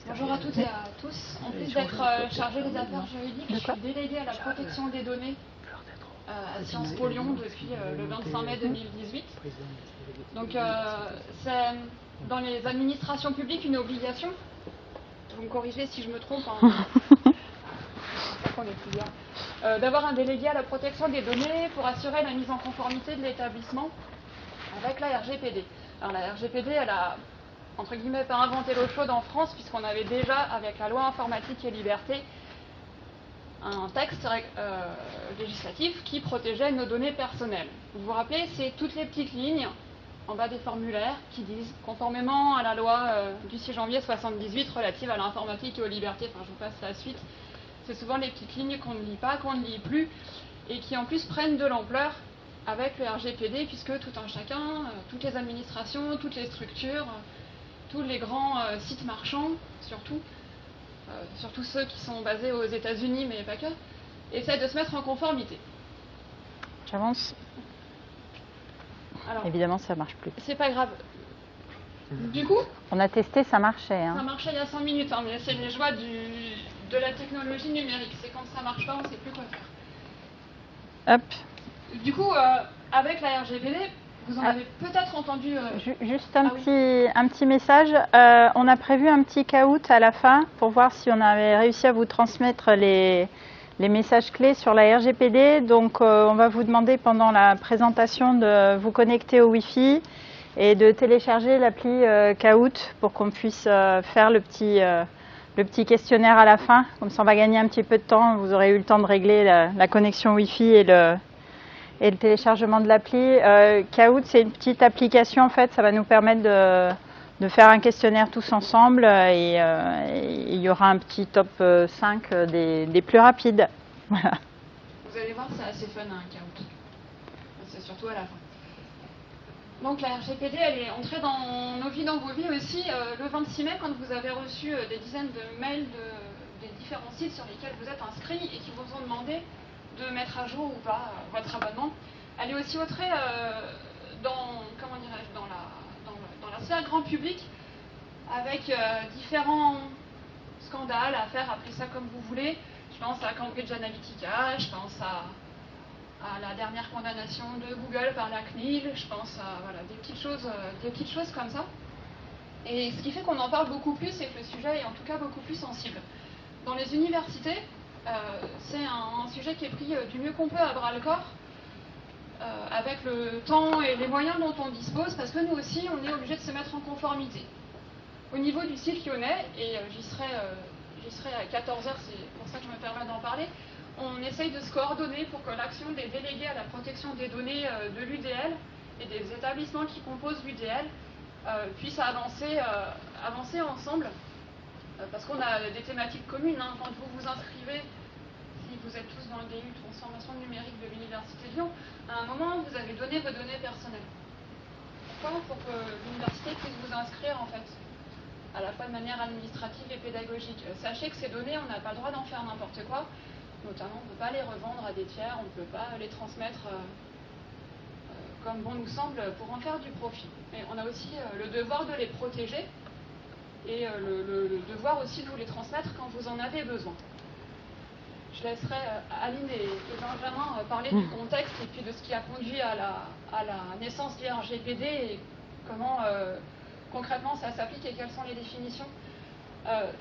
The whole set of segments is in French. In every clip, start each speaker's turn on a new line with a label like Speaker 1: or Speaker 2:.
Speaker 1: Bonjour à toutes et à tous. En plus d'être chargée des affaires juridiques, je suis déléguée à la protection des données à Sciences Po Lyon depuis le 25 mai 2018. Donc c'est dans les administrations publiques une obligation. Vous me corrigez si je me trompe. D'avoir un délégué à la protection des données pour assurer la mise en conformité de l'établissement avec la RGPD. Alors la RGPD, elle a entre guillemets pas inventé l'eau chaude en France, puisqu'on avait déjà, avec la loi informatique et liberté, un texte législatif qui protégeait nos données personnelles. Vous vous rappelez, c'est toutes les petites lignes en bas des formulaires qui disent, conformément à la loi du 6 janvier 78 relative à l'informatique et aux libertés, enfin je vous passe la suite, c'est souvent les petites lignes qu'on ne lit pas, qu'on ne lit plus, et qui en plus prennent de l'ampleur avec le RGPD, puisque tout un chacun, toutes les administrations, toutes les structures, tous les grands sites marchands, surtout ceux qui sont basés aux États-Unis, mais pas que, essaient de se mettre en conformité.
Speaker 2: J'avance. Alors, évidemment, ça marche plus.
Speaker 1: C'est pas grave. Du coup,
Speaker 2: on a testé, ça marchait.
Speaker 1: Ça marchait il y a 5 minutes, mais c'est les joies de la technologie numérique. C'est quand ça marche pas, on ne sait plus quoi faire.
Speaker 2: Hop.
Speaker 1: Du coup, avec la RGPD, vous en avez peut-être entendu...
Speaker 2: Juste un petit message. On a prévu un petit caout à la fin pour voir si on avait réussi à vous transmettre les messages clés sur la RGPD. Donc, on va vous demander pendant la présentation de vous connecter au Wi-Fi et de télécharger l'appli Caout pour qu'on puisse faire le petit questionnaire à la fin. Comme ça, on va gagner un petit peu de temps. Vous aurez eu le temps de régler la connexion Wi-Fi et le téléchargement de l'appli. Caout, c'est une petite application, en fait, ça va nous permettre de faire un questionnaire tous ensemble et il y aura un petit top 5 des plus rapides. Voilà.
Speaker 1: Vous allez voir, c'est assez fun, Caout. C'est surtout à la fin. Donc la RGPD, elle est entrée dans nos vies, dans vos vies aussi, le 26 mai, quand vous avez reçu des dizaines de mails des différents sites sur lesquels vous êtes inscrits et qui vous ont demandé de mettre à jour ou pas votre abonnement. Elle est aussi entrée dans la sphère grand public avec différents scandales, affaires, appelez ça comme vous voulez. Je pense à Cambridge Analytica, je pense à la dernière condamnation de Google par la CNIL, je pense à des petites choses comme ça. Et ce qui fait qu'on en parle beaucoup plus et que le sujet est en tout cas beaucoup plus sensible. Dans les universités, c'est un sujet qui est pris du mieux qu'on peut à bras le corps, avec le temps et les moyens dont on dispose, parce que nous aussi, on est obligé de se mettre en conformité. Au niveau du site lyonnais, et j'y serai à 14h, c'est pour ça que je me permets d'en parler, on essaye de se coordonner pour que l'action des délégués à la protection des données de l'UDL et des établissements qui composent l'UDL puisse avancer ensemble. Parce qu'on a des thématiques communes. Quand vous vous inscrivez, si vous êtes tous dans le DU Transformation numérique de l'Université de Lyon, à un moment, vous avez donné vos données personnelles. Pourquoi ? Pour que l'université puisse vous inscrire, en fait, à la fois de manière administrative et pédagogique. Sachez que ces données, on n'a pas le droit d'en faire n'importe quoi. Notamment, on ne peut pas les revendre à des tiers, on ne peut pas les transmettre comme bon nous semble pour en faire du profit. Et on a aussi le devoir de les protéger et le devoir aussi de vous les transmettre quand vous en avez besoin. Je laisserai Aline et Benjamin parler du contexte et puis de ce qui a conduit à la naissance du RGPD et comment concrètement ça s'applique et quelles sont les définitions.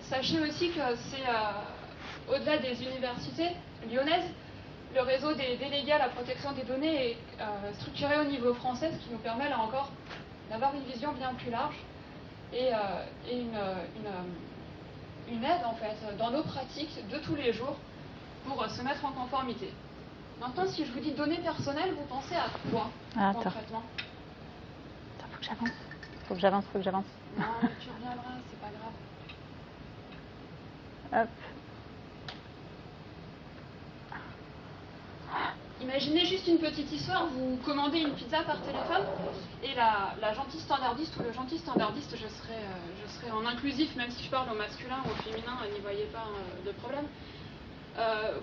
Speaker 1: Sachez aussi que c'est au-delà des universités lyonnaises, le réseau des délégués à la protection des données est structuré au niveau français, ce qui nous permet là encore d'avoir une vision bien plus large et une aide en fait dans nos pratiques de tous les jours pour se mettre en conformité. Maintenant, si je vous dis données personnelles, vous pensez à quoi concrètement ?
Speaker 2: Attends, faut que j'avance.
Speaker 1: Non, mais tu reviendras, c'est pas grave.
Speaker 2: Hop.
Speaker 1: Imaginez juste une petite histoire, vous commandez une pizza par téléphone et la gentille standardiste ou le gentil standardiste, je serai en inclusif, même si je parle au masculin ou au féminin, n'y voyez pas de problème,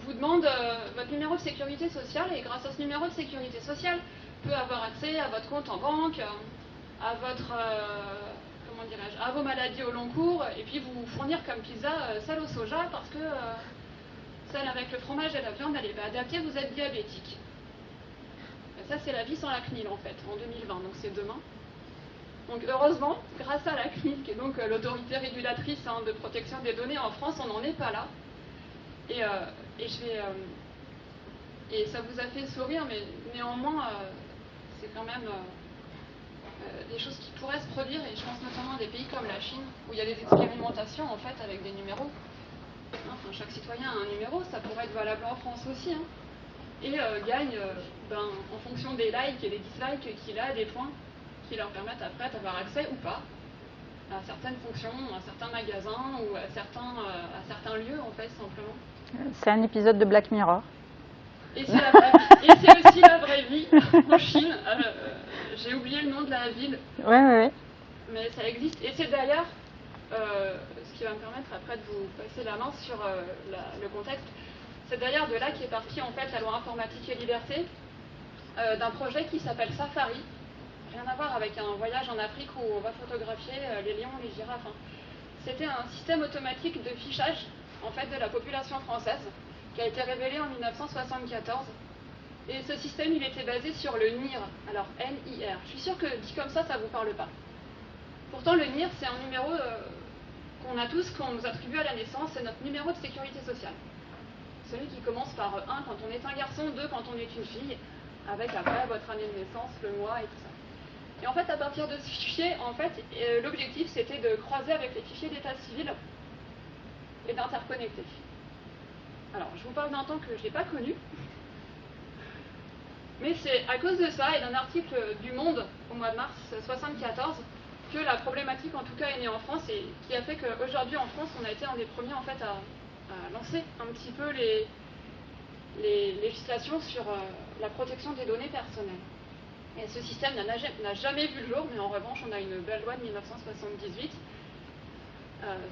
Speaker 1: vous demande votre numéro de sécurité sociale et grâce à ce numéro de sécurité sociale, peut avoir accès à votre compte en banque, à votre comment dirais-je, à vos maladies au long cours, et puis vous fournir comme pizza celle au soja, parce que celle avec le fromage et la viande, elle n'est pas adaptée, vous êtes diabétique. Et ça, c'est la vie sans la CNIL, en fait, en 2020, donc c'est demain. Donc heureusement, grâce à la CNIL, qui est donc l'autorité régulatrice de protection des données en France, on n'en est pas là. Et ça vous a fait sourire, mais néanmoins, c'est quand même des choses qui pourraient se produire, et je pense notamment à des pays comme la Chine, où il y a des expérimentations en fait avec des numéros. Enfin, chaque citoyen a un numéro, ça pourrait être valable en France aussi. Et gagne en fonction des likes et des dislikes qu'il a, des points qui leur permettent après d'avoir accès ou pas à certaines fonctions, à certains magasins ou à certains lieux en fait simplement.
Speaker 2: C'est un épisode de Black Mirror.
Speaker 1: Et c'est aussi la vraie vie en Chine. J'ai oublié le nom de la ville.
Speaker 2: Ouais.
Speaker 1: Mais ça existe. Et c'est d'ailleurs ce qui va me permettre après de vous passer la main sur le contexte. C'est d'ailleurs de là qu'est partie en fait la loi informatique et liberté d'un projet qui s'appelle Safari. Rien à voir avec un voyage en Afrique où on va photographier les lions, les girafes. C'était un système automatique de fichage en fait de la population française qui a été révélé en 1974. Et ce système, il était basé sur le NIR. Alors, N-I-R. Je suis sûre que dit comme ça ne vous parle pas. Pourtant, le NIR, c'est un numéro qu'on a tous, qu'on nous attribue à la naissance, c'est notre numéro de sécurité sociale. Celui qui commence par 1 quand on est un garçon, 2 quand on est une fille, avec après votre année de naissance, le mois et tout ça. Et en fait, à partir de ce fichier, en fait, l'objectif, c'était de croiser avec les fichiers d'état civil et d'interconnecter. Alors, je vous parle d'un temps que je n'ai pas connu, mais c'est à cause de ça et d'un article du Monde au mois de mars 1974 que la problématique, en tout cas, est née en France et qui a fait qu'aujourd'hui, en France, on a été un des premiers, en fait, à lancer un petit peu les législations sur la protection des données personnelles. Et ce système n'a jamais vu le jour, mais en revanche, on a une belle loi de 1978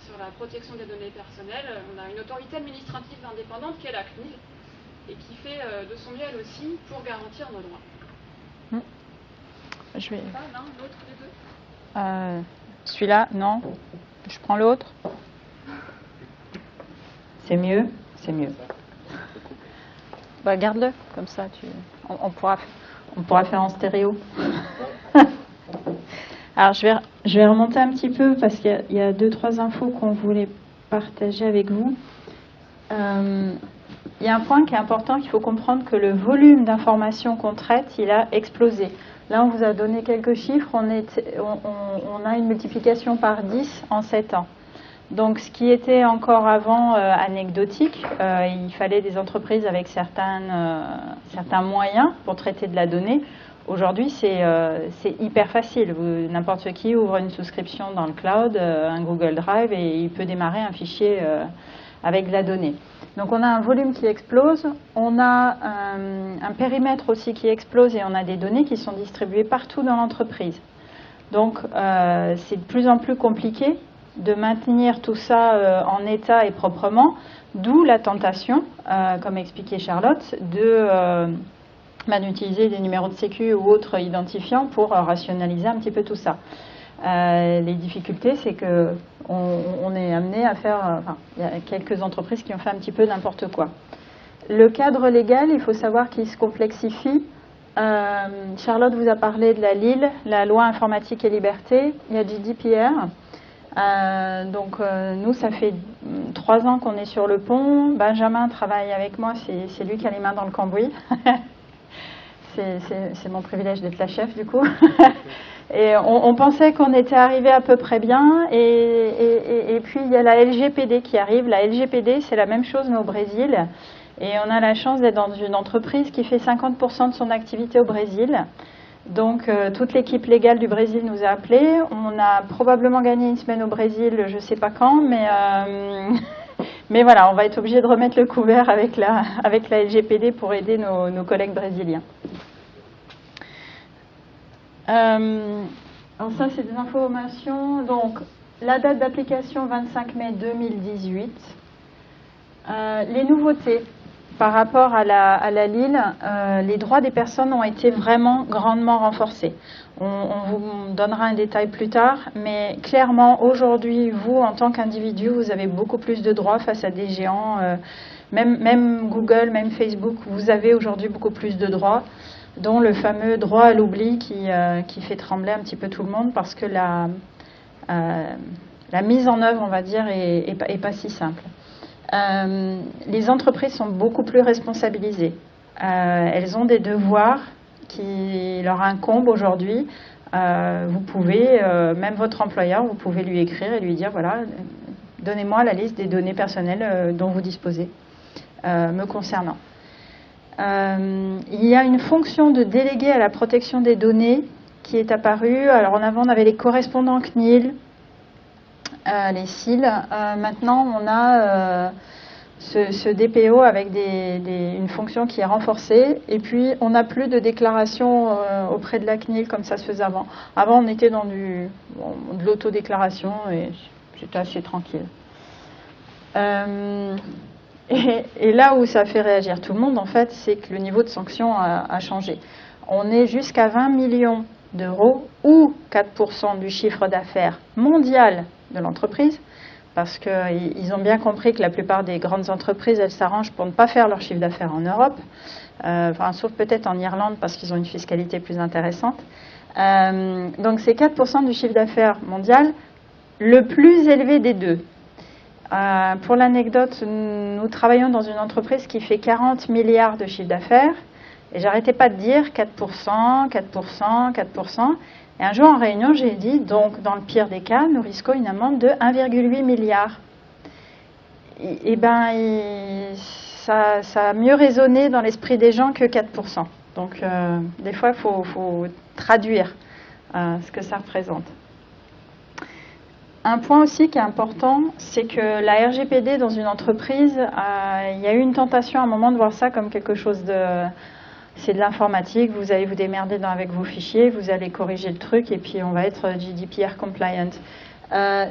Speaker 1: sur la protection des données personnelles. On a une autorité administrative indépendante qui est la CNIL et qui fait de son mieux elle aussi pour garantir nos droits.
Speaker 2: Je vais...
Speaker 1: l'un, l'autre, les deux
Speaker 2: Celui-là, non. Je prends l'autre. C'est mieux. Bah, garde-le, comme ça, on pourra faire en stéréo. Alors, je vais remonter un petit peu parce qu'il y a 2-3 infos qu'on voulait partager avec vous. Il y a un point qui est important, qu'il faut comprendre que le volume d'informations qu'on traite, il a explosé. Là, on vous a donné quelques chiffres, on a une multiplication par 10 en 7 ans. Donc, ce qui était encore avant anecdotique, il fallait des entreprises avec certains moyens pour traiter de la donnée. Aujourd'hui, c'est hyper facile. N'importe qui ouvre une souscription dans le cloud, un Google Drive, et il peut démarrer un fichier avec de la donnée. Donc, on a un volume qui explose, on a un périmètre aussi qui explose, et on a des données qui sont distribuées partout dans l'entreprise. Donc, c'est de plus en plus compliqué de maintenir tout ça en état et proprement, d'où la tentation, comme expliquait Charlotte, d'utiliser des numéros de sécu ou autres identifiants pour rationaliser un petit peu tout ça. Les difficultés, c'est que on est amené à faire... il y a quelques entreprises qui ont fait un petit peu n'importe quoi. Le cadre légal, il faut savoir qu'il se complexifie. Charlotte vous a parlé de la LIL, la loi informatique et liberté. Il y a GDPR. Nous, ça fait 3 ans qu'on est sur le pont. Benjamin travaille avec moi, c'est lui qui a les mains dans le cambouis. C'est mon privilège d'être la chef du coup. Et on pensait qu'on était arrivé à peu près bien. Et puis il y a la LGPD qui arrive. La LGPD, c'est la même chose mais au Brésil. Et on a la chance d'être dans une entreprise qui fait 50% de son activité au Brésil. Donc toute l'équipe légale du Brésil nous a appelés. On a probablement gagné une semaine au Brésil, je ne sais pas quand, mais voilà, on va être obligé de remettre le couvert avec la LGPD pour aider nos collègues brésiliens. Alors ça, c'est des informations. Donc la date d'application 25 mai 2018. Les nouveautés. par rapport à la Lille, les droits des personnes ont été vraiment grandement renforcés. On vous donnera un détail plus tard, mais clairement, aujourd'hui, vous, en tant qu'individu, vous avez beaucoup plus de droits face à des géants. Même Google, même Facebook, vous avez aujourd'hui beaucoup plus de droits, dont le fameux droit à l'oubli qui fait trembler un petit peu tout le monde, parce que la mise en œuvre, on va dire, est pas si simple. Les entreprises sont beaucoup plus responsabilisées. Elles ont des devoirs qui leur incombent aujourd'hui. Vous pouvez, même votre employeur, vous pouvez lui écrire et lui dire, voilà, donnez-moi la liste des données personnelles dont vous disposez, me concernant. Il y a une fonction de délégué à la protection des données qui est apparue. Alors en avant, on avait les correspondants CNIL, les CIL. Maintenant, on a ce DPO avec une fonction qui est renforcée. Et puis, on n'a plus de déclaration auprès de la CNIL comme ça se faisait avant. Avant, on était dans de l'autodéclaration et c'était assez tranquille. Et là où ça fait réagir tout le monde, en fait, c'est que le niveau de sanction a changé. On est jusqu'à 20 millions d'euros ou 4% du chiffre d'affaires mondial de l'entreprise, parce qu'ils ont bien compris que la plupart des grandes entreprises, elles s'arrangent pour ne pas faire leur chiffre d'affaires en Europe, sauf peut-être en Irlande parce qu'ils ont une fiscalité plus intéressante. Donc c'est 4% du chiffre d'affaires mondial, le plus élevé des deux. Pour l'anecdote, nous travaillons dans une entreprise qui fait 40 milliards de chiffre d'affaires, et j'arrêtais pas de dire 4%, 4%, 4%. Et un jour en réunion, j'ai dit, donc dans le pire des cas, nous risquons une amende de 1,8 milliard. Et ça a mieux résonné dans l'esprit des gens que 4%. Donc des fois, il faut traduire ce que ça représente. Un point aussi qui est important, c'est que la RGPD dans une entreprise, il y a eu une tentation à un moment de voir ça comme quelque chose de... C'est de l'informatique, vous allez vous démerder avec vos fichiers, vous allez corriger le truc et puis on va être GDPR compliant.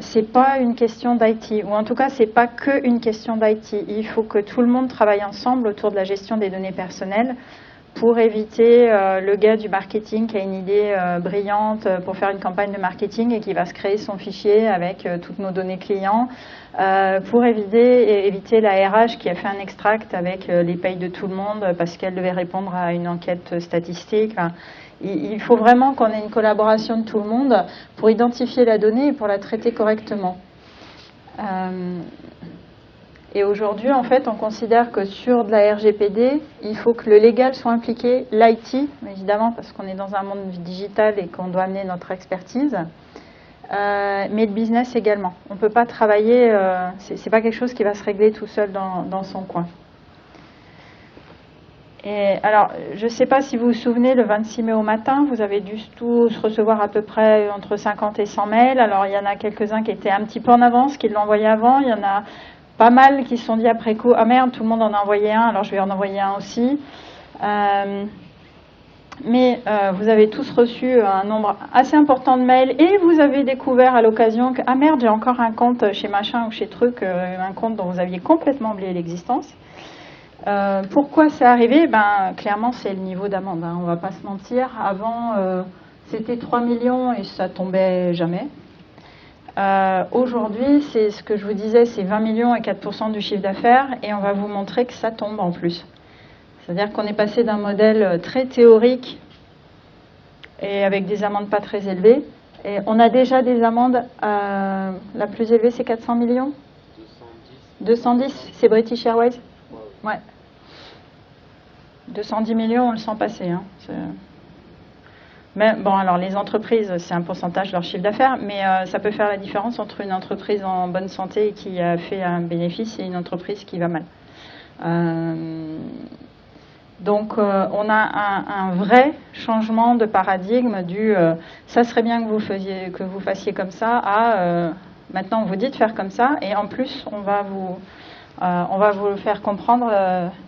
Speaker 2: C'est pas une question d'IT, ou en tout cas c'est pas que une question d'IT. Il faut que tout le monde travaille ensemble autour de la gestion des données personnelles pour éviter le gars du marketing qui a une idée brillante pour faire une campagne de marketing et qui va se créer son fichier avec toutes nos données clients, pour éviter la RH qui a fait un extract avec les payes de tout le monde parce qu'elle devait répondre à une enquête statistique. Enfin, il faut vraiment qu'on ait une collaboration de tout le monde pour identifier la donnée et pour la traiter correctement. Et aujourd'hui, en fait, on considère que sur de la RGPD, il faut que le légal soit impliqué, l'IT, évidemment, parce qu'on est dans un monde digital et qu'on doit amener notre expertise, mais le business également. On ne peut pas travailler, c'est pas quelque chose qui va se régler tout seul dans son coin. Et alors, je ne sais pas si vous vous souvenez, le 26 mai au matin, vous avez dû tous recevoir à peu près entre 50 et 100 mails. Alors, il y en a quelques-uns qui étaient un petit peu en avance, qui l'ont envoyé avant. Il y en a pas mal qui se sont dit après coup, ah merde, tout le monde en a envoyé un, alors je vais en envoyer un aussi. Mais vous avez tous reçu un nombre assez important de mails et vous avez découvert à l'occasion que, ah merde, j'ai encore un compte chez machin ou chez truc, un compte dont vous aviez complètement oublié l'existence. Pourquoi c'est arrivé? Clairement, c'est le niveau d'amende. On ne va pas se mentir. Avant, c'était 3 millions et ça tombait jamais. Aujourd'hui, c'est ce que je vous disais, c'est 20 millions et 4% du chiffre d'affaires, et on va vous montrer que ça tombe en plus. C'est-à-dire qu'on est passé d'un modèle très théorique et avec des amendes pas très élevées, et on a déjà des amendes, la plus élevée c'est 400 millions 210, c'est British Airways? Ouais. 210 millions, on le sent passer. Mais bon, alors les entreprises, c'est un pourcentage de leur chiffre d'affaires, mais ça peut faire la différence entre une entreprise en bonne santé et qui a fait un bénéfice et une entreprise qui va mal. Donc on a un vrai changement de paradigme du ça serait bien que vous fassiez comme ça à maintenant on vous dit de faire comme ça, et en plus on va vous le faire comprendre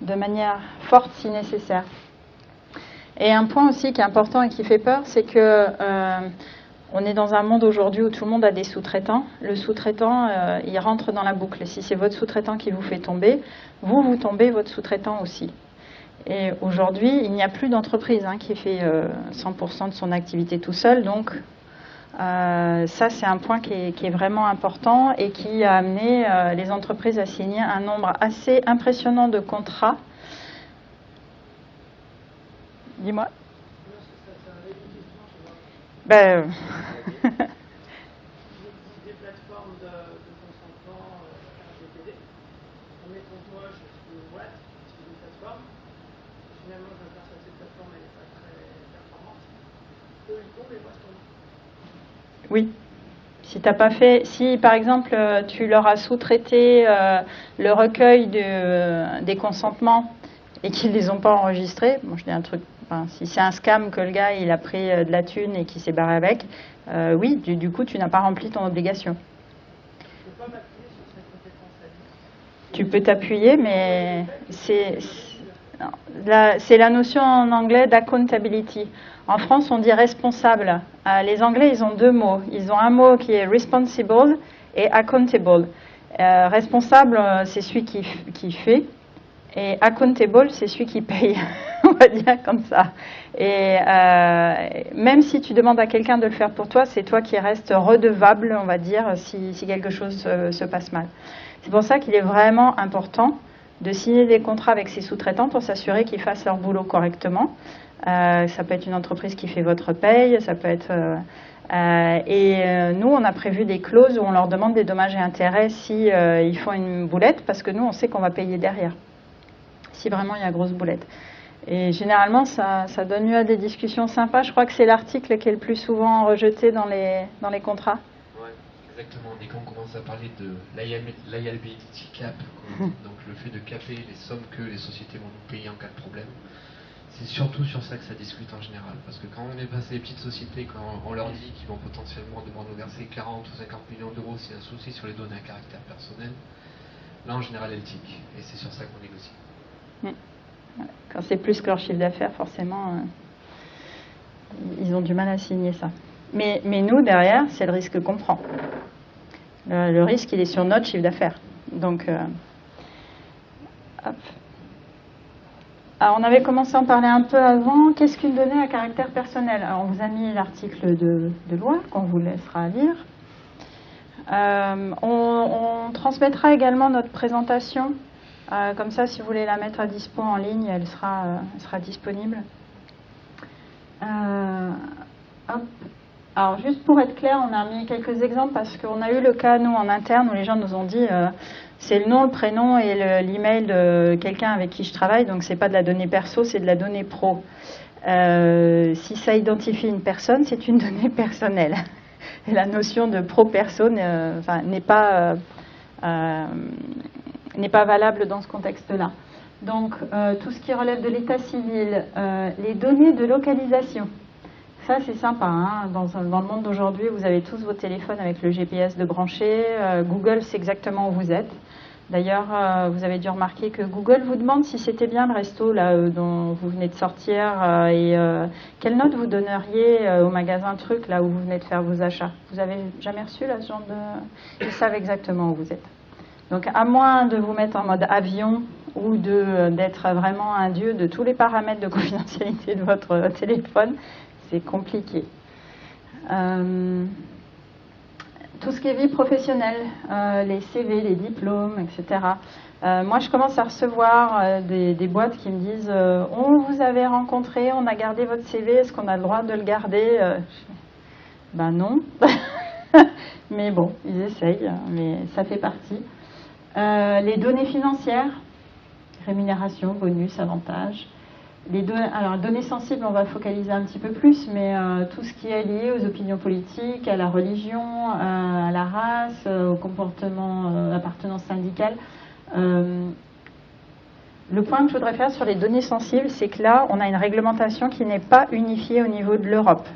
Speaker 2: de manière forte si nécessaire. Et un point aussi qui est important et qui fait peur, c'est que On est dans un monde aujourd'hui où tout le monde a des sous-traitants. Le sous-traitant, il rentre dans la boucle. Si c'est votre sous-traitant qui vous fait tomber, vous tombez votre sous-traitant aussi. Et aujourd'hui, il n'y a plus d'entreprise qui fait 100% de son activité tout seul. Donc, ça, c'est un point qui est vraiment important et qui a amené les entreprises à signer un nombre assez impressionnant de contrats. Dis-moi. Ben,
Speaker 3: des plateformes de consentement RGPD. Mettons moi, je suis une boîte, je suis une plateforme. Finalement, je m'aperçois que cette plateforme n'est pas très performante. Eux, ils tombent et moi, je tombe.
Speaker 2: Oui. Si t'as pas fait, si par exemple tu leur as sous-traité le recueil des consentements et qu'ils les ont pas enregistrés, bon, je dis un truc. Enfin, si c'est un scam que le gars il a pris de la thune et qu'il s'est barré avec, oui, du coup tu n'as pas rempli ton obligation.
Speaker 3: Je ne peux pas m'appuyer sur cette compétence-là.
Speaker 2: Tu peux t'appuyer, mais c'est la notion en anglais d'accountability. En France, on dit responsable. Les Anglais, ils ont deux mots. Ils ont un mot qui est responsible et accountable. Responsable, c'est celui qui fait. Et accountable, c'est celui qui paye, on va dire comme ça. Et même si tu demandes à quelqu'un de le faire pour toi, c'est toi qui restes redevable, on va dire, si quelque chose se passe mal. C'est pour ça qu'il est vraiment important de signer des contrats avec ses sous-traitants pour s'assurer qu'ils fassent leur boulot correctement. Ça peut être une entreprise qui fait votre paye, ça peut être... nous, on a prévu des clauses où on leur demande des dommages et intérêts si ils font une boulette, parce que nous, on sait qu'on va payer derrière, si vraiment il y a grosse boulette. Et généralement, ça donne lieu à des discussions sympas. Je crois que c'est l'article qui est le plus souvent rejeté dans les contrats.
Speaker 4: Oui, exactement. Dès qu'on commence à parler de liability cap, donc le fait de caper les sommes que les sociétés vont nous payer en cas de problème, c'est surtout sur ça que ça discute en général. Parce que quand on est passé les petites sociétés, quand on leur dit qu'ils vont potentiellement devoir nous verser 40 ou 50 millions d'euros s'il y a un souci sur les données à caractère personnel, là en général elles tiquent. Et c'est sur ça qu'on négocie.
Speaker 2: Quand c'est plus que leur chiffre d'affaires, forcément, ils ont du mal à signer ça. Mais nous, derrière, c'est le risque qu'on prend. Le risque, il est sur notre chiffre d'affaires. Donc, hop. Alors, on avait commencé à en parler un peu avant. Qu'est-ce qu'une donnée à caractère personnel? Alors, on vous a mis l'article de loi qu'on vous laissera lire. On transmettra également notre présentation. Comme ça, si vous voulez la mettre à dispo en ligne, elle sera disponible. Hop. Alors, juste pour être clair, on a mis quelques exemples parce qu'on a eu le cas, nous, en interne, où les gens nous ont dit c'est le nom, le prénom et l'email de quelqu'un avec qui je travaille, donc c'est pas de la donnée perso, c'est de la donnée pro. Si ça identifie une personne, c'est une donnée personnelle. Et la notion de pro-perso n'est pas valable dans ce contexte-là. Donc, tout ce qui relève de l'état civil, les données de localisation, ça c'est sympa. Dans le monde d'aujourd'hui, vous avez tous vos téléphones avec le GPS de branché. Google sait exactement où vous êtes. D'ailleurs, vous avez dû remarquer que Google vous demande si c'était bien le resto là, dont vous venez de sortir et quelle note vous donneriez au magasin truc là où vous venez de faire vos achats. Vous avez jamais reçu là, ce genre de... Ils savent exactement où vous êtes. Donc, à moins de vous mettre en mode avion ou d'être vraiment un dieu de tous les paramètres de confidentialité de votre téléphone, c'est compliqué. Tout ce qui est vie professionnelle, les CV, les diplômes, etc. Moi, je commence à recevoir des boîtes qui me disent on vous avait rencontré, on a gardé votre CV, est-ce qu'on a le droit de le garder Ben non. Mais bon, ils essayent, mais ça fait partie. Les données financières, rémunération, bonus, avantages. Alors, données sensibles, on va focaliser un petit peu plus, mais tout ce qui est lié aux opinions politiques, à la religion, à la race, au comportement, appartenance syndicale. Le point que je voudrais faire sur les données sensibles, c'est que là, on a une réglementation qui n'est pas unifiée au niveau de l'Europe.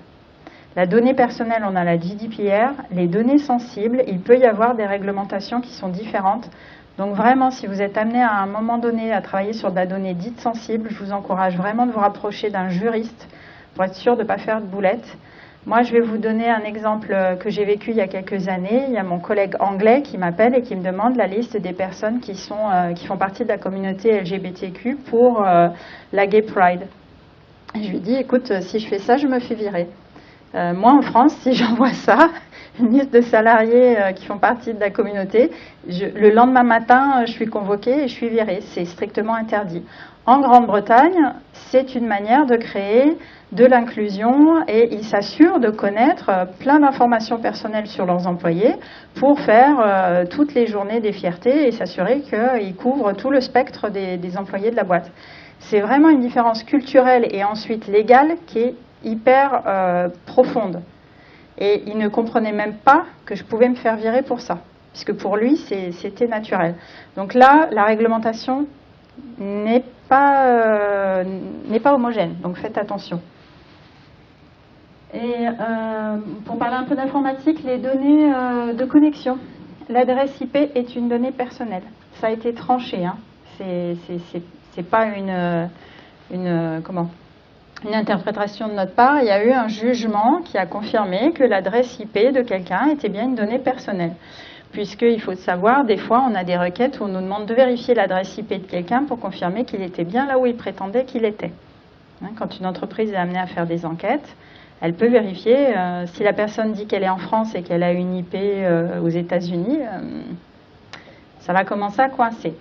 Speaker 2: La donnée personnelle, on a la GDPR. Les données sensibles, il peut y avoir des réglementations qui sont différentes. Donc vraiment, si vous êtes amené à un moment donné à travailler sur de la donnée dite sensible, je vous encourage vraiment de vous rapprocher d'un juriste pour être sûr de ne pas faire de boulettes. Moi, je vais vous donner un exemple que j'ai vécu il y a quelques années. Il y a mon collègue anglais qui m'appelle et qui me demande la liste des personnes qui font partie de la communauté LGBTQ pour la Gay Pride. Et je lui dis, écoute, si je fais ça, je me fais virer. Moi, en France, si j'envoie ça, une liste de salariés qui font partie de la communauté, le lendemain matin, je suis convoquée et je suis virée. C'est strictement interdit. En Grande-Bretagne, c'est une manière de créer de l'inclusion et ils s'assurent de connaître plein d'informations personnelles sur leurs employés pour faire toutes les journées des fiertés et s'assurer qu'ils couvrent tout le spectre des employés de la boîte. C'est vraiment une différence culturelle et ensuite légale qui est hyper profonde. Et il ne comprenait même pas que je pouvais me faire virer pour ça, puisque pour lui, c'était naturel. Donc là, la réglementation n'est pas homogène, donc faites attention. Et pour parler un peu d'informatique, les données de connexion. L'adresse IP est une donnée personnelle. Ça a été tranché, hein. C'est pas une interprétation de notre part. Il y a eu un jugement qui a confirmé que l'adresse IP de quelqu'un était bien une donnée personnelle. Puisqu'il faut savoir, des fois, on a des requêtes où on nous demande de vérifier l'adresse IP de quelqu'un pour confirmer qu'il était bien là où il prétendait qu'il était. Quand une entreprise est amenée à faire des enquêtes, elle peut vérifier si la personne dit qu'elle est en France et qu'elle a une IP aux États-Unis, ça va commencer à coincer.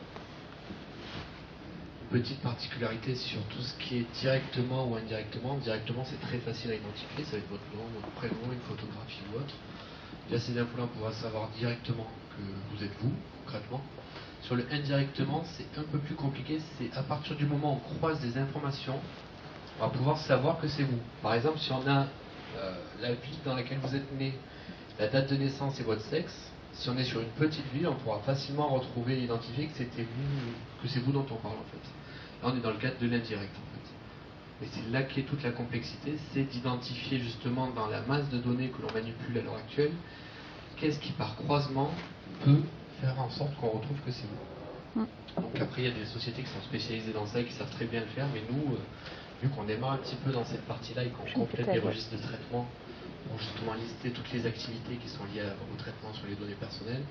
Speaker 4: Petite particularité sur tout ce qui est directement ou indirectement. Directement, c'est très facile à identifier. Ça va être votre nom, votre prénom, une photographie ou autre. Via ces infos-là, on pourra savoir directement que vous êtes vous, concrètement. Sur le indirectement, c'est un peu plus compliqué. C'est à partir du moment où on croise des informations, on va pouvoir savoir que c'est vous. Par exemple, si on a la ville dans laquelle vous êtes né, la date de naissance et votre sexe, si on est sur une petite ville, on pourra facilement retrouver et identifier que c'était vous, que c'est vous dont on parle en fait. Là, on est dans le cadre de l'indirect en fait. Et c'est là qu'est toute la complexité, c'est d'identifier justement dans la masse de données que l'on manipule à l'heure actuelle, qu'est-ce qui par croisement peut faire en sorte qu'on retrouve que c'est vous. Donc après, il y a des sociétés qui sont spécialisées dans ça et qui savent très bien le faire, mais nous, vu qu'on démarre un petit peu dans cette partie-là et qu'on complète les registres de traitement pour justement lister toutes les activités qui sont liées au traitement sur les données personnelles,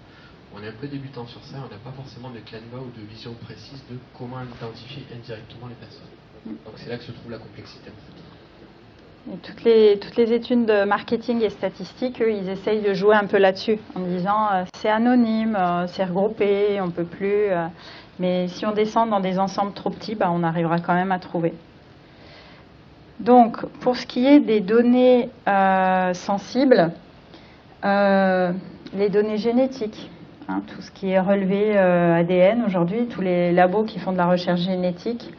Speaker 4: on est un peu débutant sur ça, on n'a pas forcément de canevas ou de vision précise de comment identifier indirectement les personnes. Donc c'est là que se trouve la complexité en fait.
Speaker 2: Et toutes les études de marketing et statistiques, eux, ils essayent de jouer un peu là-dessus, en disant c'est anonyme, c'est regroupé, on ne peut plus. Mais si on descend dans des ensembles trop petits, on arrivera quand même à trouver. Donc, pour ce qui est des données sensibles, les données génétiques, tout ce qui est relevé ADN aujourd'hui, tous les labos qui font de la recherche génétique.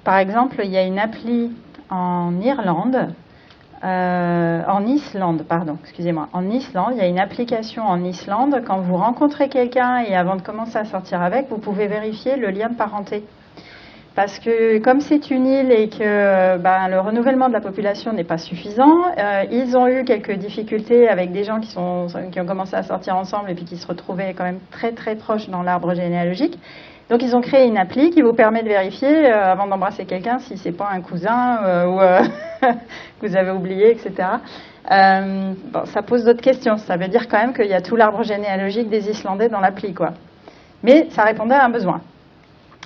Speaker 2: Par exemple, il y a une appli en Islande, il y a une application en Islande, quand vous rencontrez quelqu'un et avant de commencer à sortir avec, vous pouvez vérifier le lien de parenté. Parce que comme c'est une île et que le renouvellement de la population n'est pas suffisant, ils ont eu quelques difficultés avec des gens qui ont commencé à sortir ensemble et puis qui se retrouvaient quand même très très proches dans l'arbre généalogique. Donc ils ont créé une appli qui vous permet de vérifier avant d'embrasser quelqu'un si c'est pas un cousin ou que vous avez oublié, etc. Ça pose d'autres questions. Ça veut dire quand même qu'il y a tout l'arbre généalogique des Islandais dans l'appli, quoi. Mais ça répondait à un besoin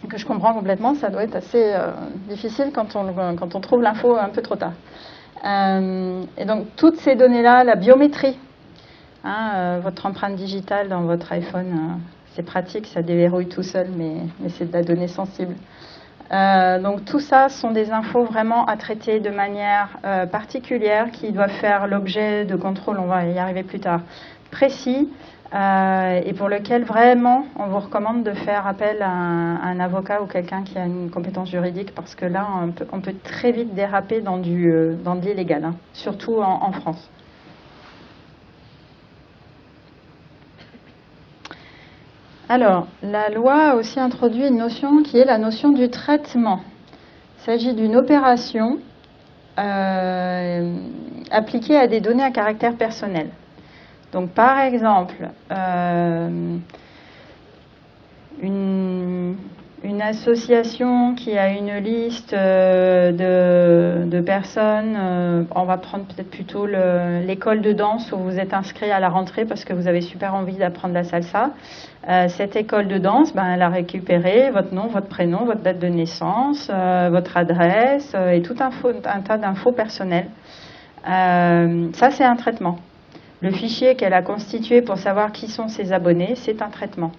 Speaker 2: que je comprends complètement. Ça doit être assez difficile quand on trouve l'info un peu trop tard. Et donc toutes ces données-là, la biométrie, votre empreinte digitale dans votre iPhone, c'est pratique, ça déverrouille tout seul, mais c'est de la donnée sensible. Donc tout ça sont des infos vraiment à traiter de manière particulière qui doivent faire l'objet de contrôles, on va y arriver plus tard, précis, et pour lequel vraiment on vous recommande de faire appel à un avocat ou quelqu'un qui a une compétence juridique, parce que là on peut très vite déraper dans de l'illégal, surtout en France. Alors, la loi a aussi introduit une notion qui est la notion du traitement. Il s'agit d'une opération appliquée à des données à caractère personnel. Donc, par exemple, une une association qui a une liste de personnes, on va prendre peut-être plutôt l'école de danse où vous êtes inscrit à la rentrée parce que vous avez super envie d'apprendre la salsa. Cette école de danse, elle a récupéré votre nom, votre prénom, votre date de naissance, votre adresse et tout un tas d'infos personnelles. Ça, c'est un traitement. Le fichier qu'elle a constitué pour savoir qui sont ses abonnés, c'est un traitement.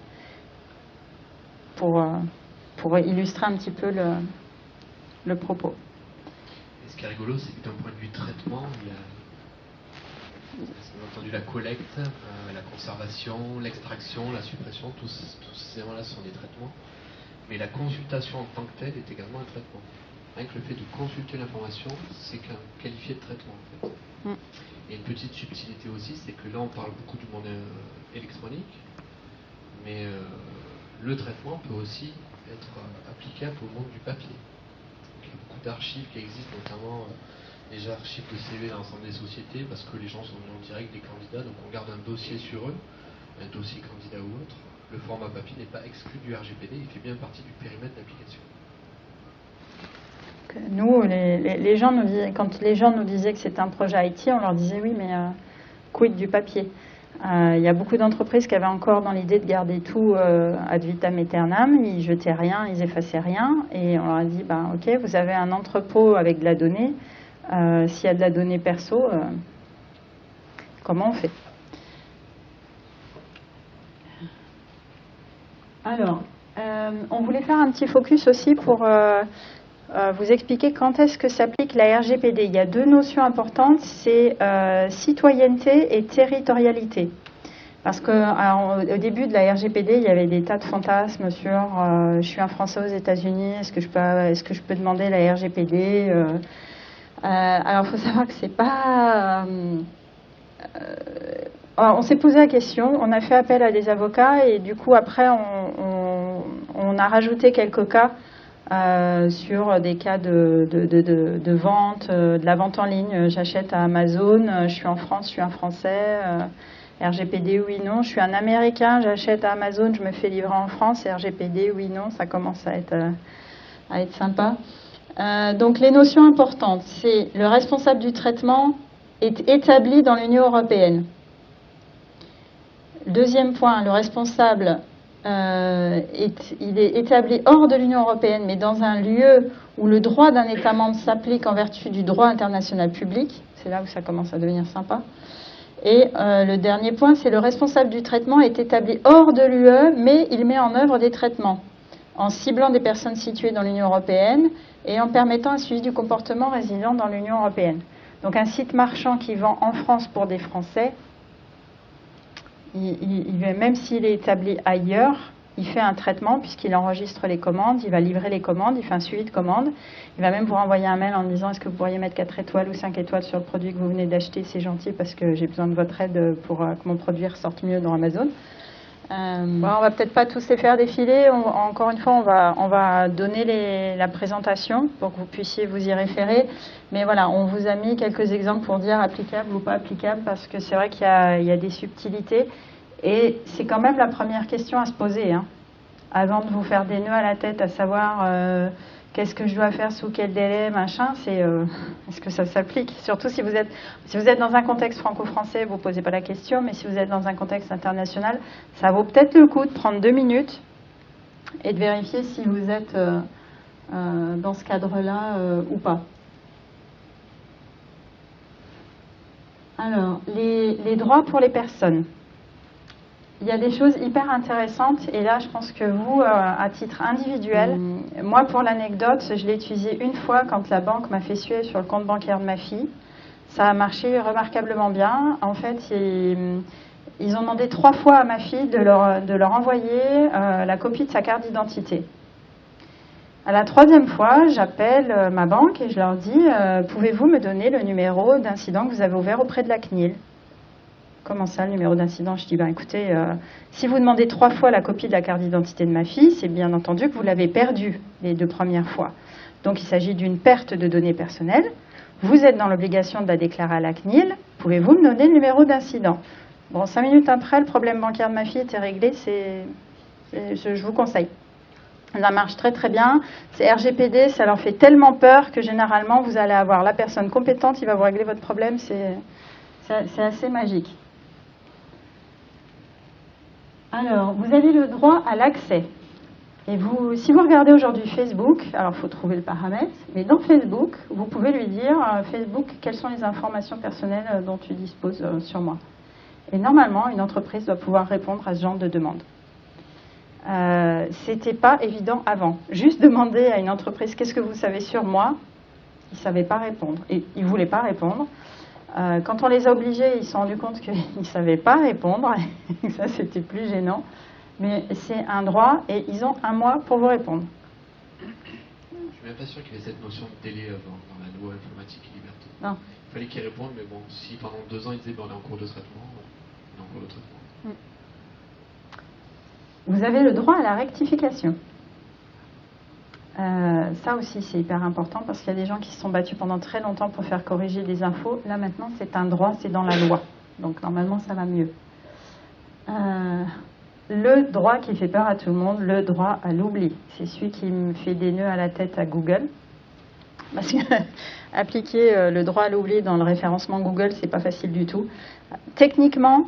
Speaker 2: Pour illustrer un petit peu le propos.
Speaker 4: Et ce qui est rigolo, c'est que d'un point de vue traitement, il y a bien entendu la collecte, la conservation, l'extraction, la suppression, tous ces éléments-là sont des traitements. Mais la consultation en tant que telle est également un traitement. Rien que le fait de consulter l'information, c'est qualifié de traitement en fait. Et une petite subtilité aussi, c'est que là on parle beaucoup du monde électronique, mais le traitement peut aussi être applicable au monde du papier. Donc, il y a beaucoup d'archives qui existent, notamment déjà archives de CV dans l'ensemble des sociétés, parce que les gens sont venus en direct des candidats, donc on garde un dossier sur eux, un dossier candidat ou autre. Le format papier n'est pas exclu du RGPD, il fait bien partie du périmètre d'application.
Speaker 2: Nous, les gens nous disaient, quand les gens nous disaient que c'était un projet IT, on leur disait oui, mais quid du papier? Il y a beaucoup d'entreprises qui avaient encore dans l'idée de garder tout ad vitam aeternam, ils jetaient rien, ils effaçaient rien, et on leur a dit, ok, vous avez un entrepôt avec de la donnée, s'il y a de la donnée perso, comment on fait? Alors, on voulait faire un petit focus aussi pour vous expliquer quand est-ce que s'applique la RGPD. Il y a deux notions importantes, c'est citoyenneté et territorialité. Parce qu'au début de la RGPD, il y avait des tas de fantasmes sur je suis un Français aux États-Unis, est-ce que je peux demander la RGPD alors, il faut savoir que c'est pas... on s'est posé la question, on a fait appel à des avocats et du coup, après, on a rajouté quelques cas sur des cas de vente, de la vente en ligne. J'achète à Amazon, je suis en France, je suis un Français, RGPD oui, non. Je suis un Américain, j'achète à Amazon, je me fais livrer en France, RGPD oui, non. Ça commence à être sympa. Donc les notions importantes, c'est le responsable du traitement est établi dans l'Union européenne. Deuxième point, le responsable il est établi hors de l'Union européenne, mais dans un lieu où le droit d'un État membre s'applique en vertu du droit international public. C'est là où ça commence à devenir sympa. Et le dernier point, c'est le responsable du traitement est établi hors de l'UE, mais il met en œuvre des traitements en ciblant des personnes situées dans l'Union européenne et en permettant un suivi du comportement résident dans l'Union européenne. Donc un site marchand qui vend en France pour des Français, même s'il est établi ailleurs, il fait un traitement puisqu'il enregistre les commandes, il va livrer les commandes, il fait un suivi de commandes. Il va même vous renvoyer un mail en disant est-ce que vous pourriez mettre 4 étoiles ou 5 étoiles sur le produit que vous venez d'acheter, c'est gentil parce que j'ai besoin de votre aide pour que mon produit ressorte mieux dans Amazon. On va peut-être pas tous les faire défiler. Encore une fois, on va donner la présentation pour que vous puissiez vous y référer. Mais voilà, on vous a mis quelques exemples pour dire applicable ou pas applicable parce que c'est vrai qu'il y a des subtilités. Et c'est quand même la première question à se poser, hein, avant de vous faire des nœuds à la tête à savoir qu'est-ce que je dois faire, sous quel délai, machin, c'est est-ce que ça s'applique? Surtout si vous êtes dans un contexte franco-français, vous ne posez pas la question, mais si vous êtes dans un contexte international, ça vaut peut-être le coup de prendre 2 minutes et de vérifier si vous êtes dans ce cadre-là ou pas. Alors, les droits pour les personnes. Il y a des choses hyper intéressantes et là je pense que vous, à titre individuel, moi pour l'anecdote, je l'ai utilisé une fois quand la banque m'a fait suer sur le compte bancaire de ma fille. Ça a marché remarquablement bien. En fait, ils ont demandé 3 fois à ma fille de leur envoyer la copie de sa carte d'identité. À la 3e fois, j'appelle ma banque et je leur dis pouvez-vous me donner le numéro d'incident que vous avez ouvert auprès de la CNIL? Comment ça, le numéro d'incident? Je dis, écoutez, si vous demandez 3 fois la copie de la carte d'identité de ma fille, c'est bien entendu que vous l'avez perdue les 2 premières fois. Donc, il s'agit d'une perte de données personnelles. Vous êtes dans l'obligation de la déclarer à la CNIL. Pouvez-vous me donner le numéro d'incident? Bon, 5 minutes après, le problème bancaire de ma fille était réglé. Je vous conseille. Ça marche très très bien. Ces RGPD, ça leur fait tellement peur que généralement, vous allez avoir la personne compétente qui va vous régler votre problème. C'est assez magique. Alors, vous avez le droit à l'accès. Et vous, si vous regardez aujourd'hui Facebook, alors il faut trouver le paramètre, mais dans Facebook, vous pouvez lui dire Facebook, quelles sont les informations personnelles dont tu disposes sur moi. Et normalement, une entreprise doit pouvoir répondre à ce genre de demande. C'était pas évident avant. Juste demander à une entreprise qu'est-ce que vous savez sur moi, ils ne savaient pas répondre. Et ils ne voulaient pas répondre. Quand on les a obligés, ils se sont rendus compte qu'ils ne savaient pas répondre. Ça, c'était plus gênant. Mais c'est un droit et ils ont 1 mois pour vous répondre.
Speaker 4: Je suis même pas sûr qu'il y ait cette notion de délai avant dans la loi informatique et liberté.
Speaker 2: Non.
Speaker 4: Il fallait qu'ils répondent, mais bon, si pendant 2 ans ils disaient on est en cours de traitement, on est en cours de traitement.
Speaker 2: Vous avez le droit à la rectification. Ça aussi, c'est hyper important parce qu'il y a des gens qui se sont battus pendant très longtemps pour faire corriger des infos. Là, maintenant, c'est un droit, c'est dans la loi. Donc, normalement, ça va mieux. Le droit qui fait peur à tout le monde, le droit à l'oubli. C'est celui qui me fait des nœuds à la tête à Google. Parce que appliquer le droit à l'oubli dans le référencement Google, c'est pas facile du tout. Techniquement,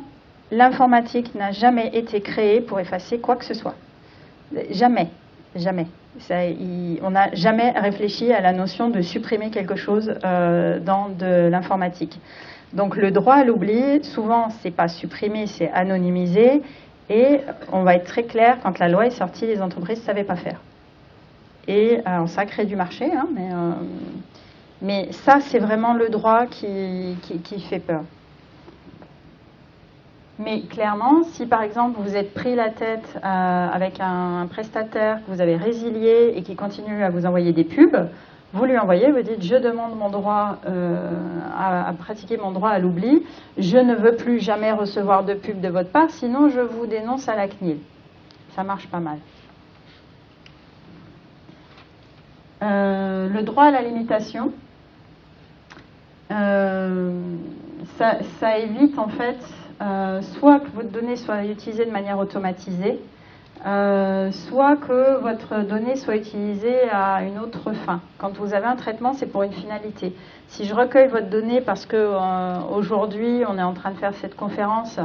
Speaker 2: l'informatique n'a jamais été créée pour effacer quoi que ce soit. Jamais. Jamais. On n'a jamais réfléchi à la notion de supprimer quelque chose dans de l'informatique. Donc le droit à l'oubli, souvent, c'est pas supprimé, c'est anonymisé. Et on va être très clair, quand la loi est sortie, les entreprises ne savaient pas faire. Et ça crée du marché, hein, mais ça, c'est vraiment le droit qui fait peur. Mais clairement, si par exemple vous êtes pris la tête avec un prestataire que vous avez résilié et qui continue à vous envoyer des pubs, vous lui envoyez, vous dites je demande mon droit à pratiquer mon droit à l'oubli, je ne veux plus jamais recevoir de pub de votre part, sinon je vous dénonce à la CNIL. Ça marche pas mal. Le droit à la limitation, ça évite en fait soit que votre donnée soit utilisée de manière automatisée, soit que votre donnée soit utilisée à une autre fin. Quand vous avez un traitement, c'est pour une finalité. Si je recueille votre donnée parce que aujourd'hui on est en train de faire cette conférence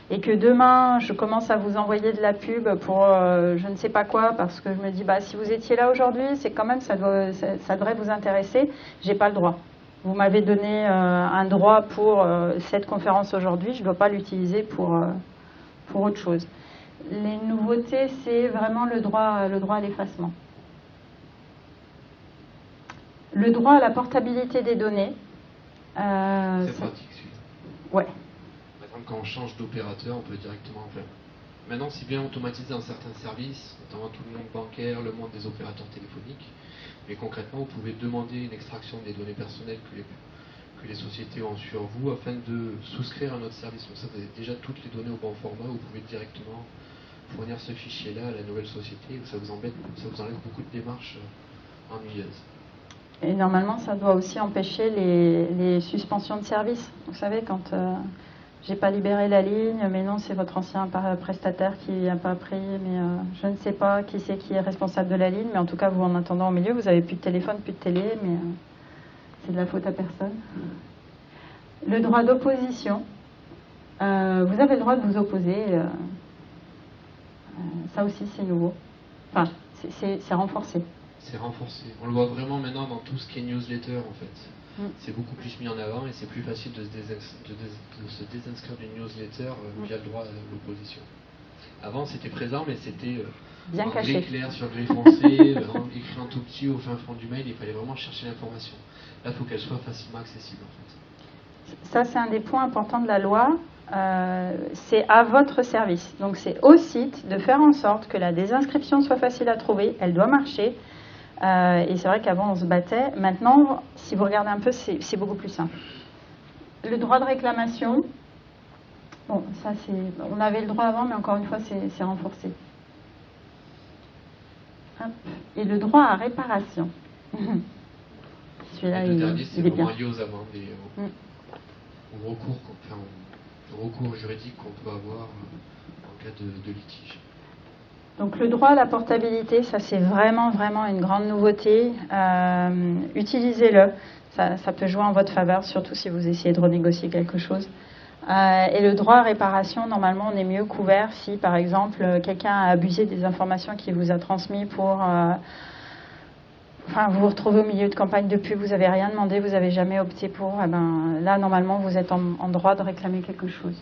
Speaker 2: et que demain je commence à vous envoyer de la pub pour je ne sais pas quoi parce que je me dis bah si vous étiez là aujourd'hui, c'est quand même ça devrait vous intéresser, j'ai pas le droit. Vous m'avez donné un droit pour cette conférence aujourd'hui, je ne dois pas l'utiliser pour autre chose. Les nouveautés, c'est vraiment le droit à l'effacement. Le droit à la portabilité des données.
Speaker 4: C'est pratique celui-là.
Speaker 2: Ouais.
Speaker 4: Par exemple, quand on change d'opérateur, on peut directement en faire. Maintenant, c'est bien automatisé dans certains services, notamment tout le monde bancaire, le monde des opérateurs téléphoniques. Mais concrètement, vous pouvez demander une extraction des données personnelles que les sociétés ont sur vous afin de souscrire à notre service. Donc ça, vous avez déjà toutes les données au bon format, vous pouvez directement fournir ce fichier-là à la nouvelle société, ça vous enlève beaucoup de démarches ennuyeuses. Et
Speaker 2: normalement, ça doit aussi empêcher les suspensions de service. Vous savez, quand j'ai pas libéré la ligne, mais non, c'est votre ancien prestataire qui n'a pas pris, mais je ne sais pas qui c'est qui est responsable de la ligne, mais en tout cas, vous, en attendant au milieu, vous avez plus de téléphone, plus de télé, mais c'est de la faute à personne. Le droit d'opposition. Vous avez le droit de vous opposer. Ça aussi, c'est nouveau. Enfin, c'est renforcé.
Speaker 4: C'est renforcé. On le voit vraiment maintenant dans tout ce qui est newsletter, en fait. C'est beaucoup plus mis en avant et c'est plus facile de se désinscrire d'une newsletter via le droit à l'opposition. Avant, c'était présent, mais c'était
Speaker 2: bien
Speaker 4: en
Speaker 2: caché.
Speaker 4: gris clair sur gris foncé, écrit en tout petit au fin fond du mail. Il fallait vraiment chercher l'information. Là, il faut qu'elle soit facilement accessible, en fait.
Speaker 2: Ça, c'est un des points importants de la loi. C'est à votre service. Donc, c'est au site de faire en sorte que la désinscription soit facile à trouver. Elle doit marcher. Et c'est vrai qu'avant, on se battait. Maintenant, si vous regardez un peu, c'est beaucoup plus simple. Le droit de réclamation, bon, ça, on avait le droit avant, mais encore une fois, c'est renforcé. Hop. Et le droit à réparation. Celui-là,
Speaker 4: le dernier, c'est
Speaker 2: il est bien.
Speaker 4: lié aux amendes et au recours juridique qu'on peut avoir en cas de litige.
Speaker 2: Donc le droit à la portabilité, ça c'est vraiment une grande nouveauté. Utilisez-le, ça peut jouer en votre faveur, surtout si vous essayez de renégocier quelque chose. Et le droit à réparation, normalement on est mieux couvert si par exemple quelqu'un a abusé des informations qu'il vous a transmises pour... vous vous retrouvez au milieu de campagne de pub, vous n'avez rien demandé, vous n'avez jamais opté pour, là normalement vous êtes en droit de réclamer quelque chose.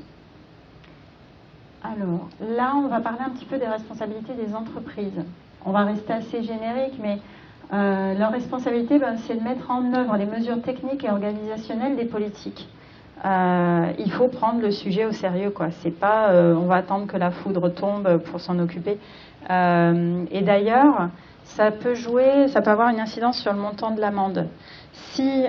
Speaker 2: Alors, là, on va parler un petit peu des responsabilités des entreprises. On va rester assez générique, mais leur responsabilité, c'est de mettre en œuvre les mesures techniques et organisationnelles des politiques. Il faut prendre le sujet au sérieux, quoi. C'est pas on va attendre que la foudre tombe pour s'en occuper. Et d'ailleurs, ça peut avoir une incidence sur le montant de l'amende. Si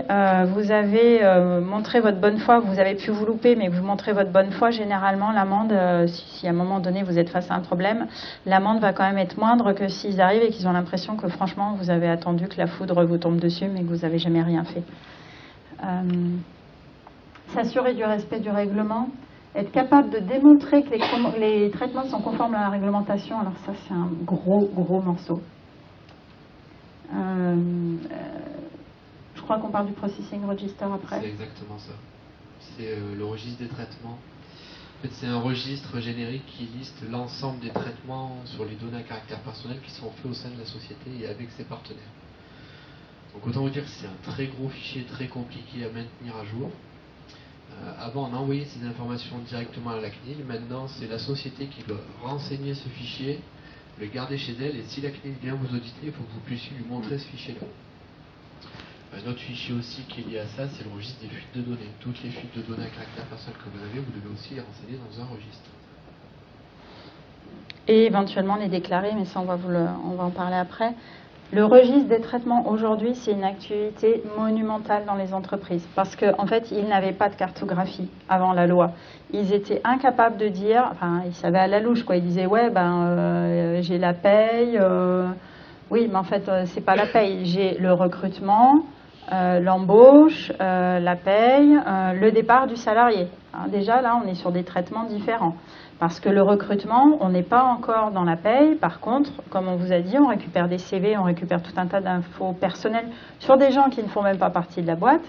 Speaker 2: vous avez montré votre bonne foi, vous avez pu vous louper, mais vous montrez votre bonne foi, généralement l'amende, si à un moment donné vous êtes face à un problème, l'amende va quand même être moindre que s'ils arrivent et qu'ils ont l'impression que franchement vous avez attendu que la foudre vous tombe dessus, mais que vous n'avez jamais rien fait. S'assurer du respect du règlement, être capable de démontrer que les traitements sont conformes à la réglementation, alors ça c'est un gros morceau. Je crois qu'on parle du Processing Register après.
Speaker 4: C'est exactement ça. C'est le registre des traitements. En fait, c'est un registre générique qui liste l'ensemble des traitements sur les données à caractère personnel qui sont faits au sein de la société et avec ses partenaires. Donc autant vous dire que c'est un très gros fichier, très compliqué à maintenir à jour. Avant, on envoyait ces informations directement à la CNIL. Maintenant, c'est la société qui doit renseigner ce fichier, le garder chez elle, et si la CNIL vient vous auditer, il faut que vous puissiez lui montrer ce fichier-là. Un autre fichier aussi qui est lié à ça, c'est le registre des fuites de données. Toutes les fuites de données à caractère personnel que vous avez, vous devez aussi les renseigner dans un registre.
Speaker 2: Et éventuellement les déclarer, mais ça on va en parler après. Le registre des traitements aujourd'hui, c'est une activité monumentale dans les entreprises parce qu'en fait, ils n'avaient pas de cartographie avant la loi. Ils étaient incapables de dire, ils savaient à la louche, quoi. Ils disaient, ouais, j'ai la paye. Oui, mais en fait, c'est pas la paye. J'ai le recrutement, l'embauche, la paye, le départ du salarié. Déjà, là, on est sur des traitements différents. Parce que le recrutement, on n'est pas encore dans la paye. Par contre, comme on vous a dit, on récupère des CV, on récupère tout un tas d'infos personnelles sur des gens qui ne font même pas partie de la boîte.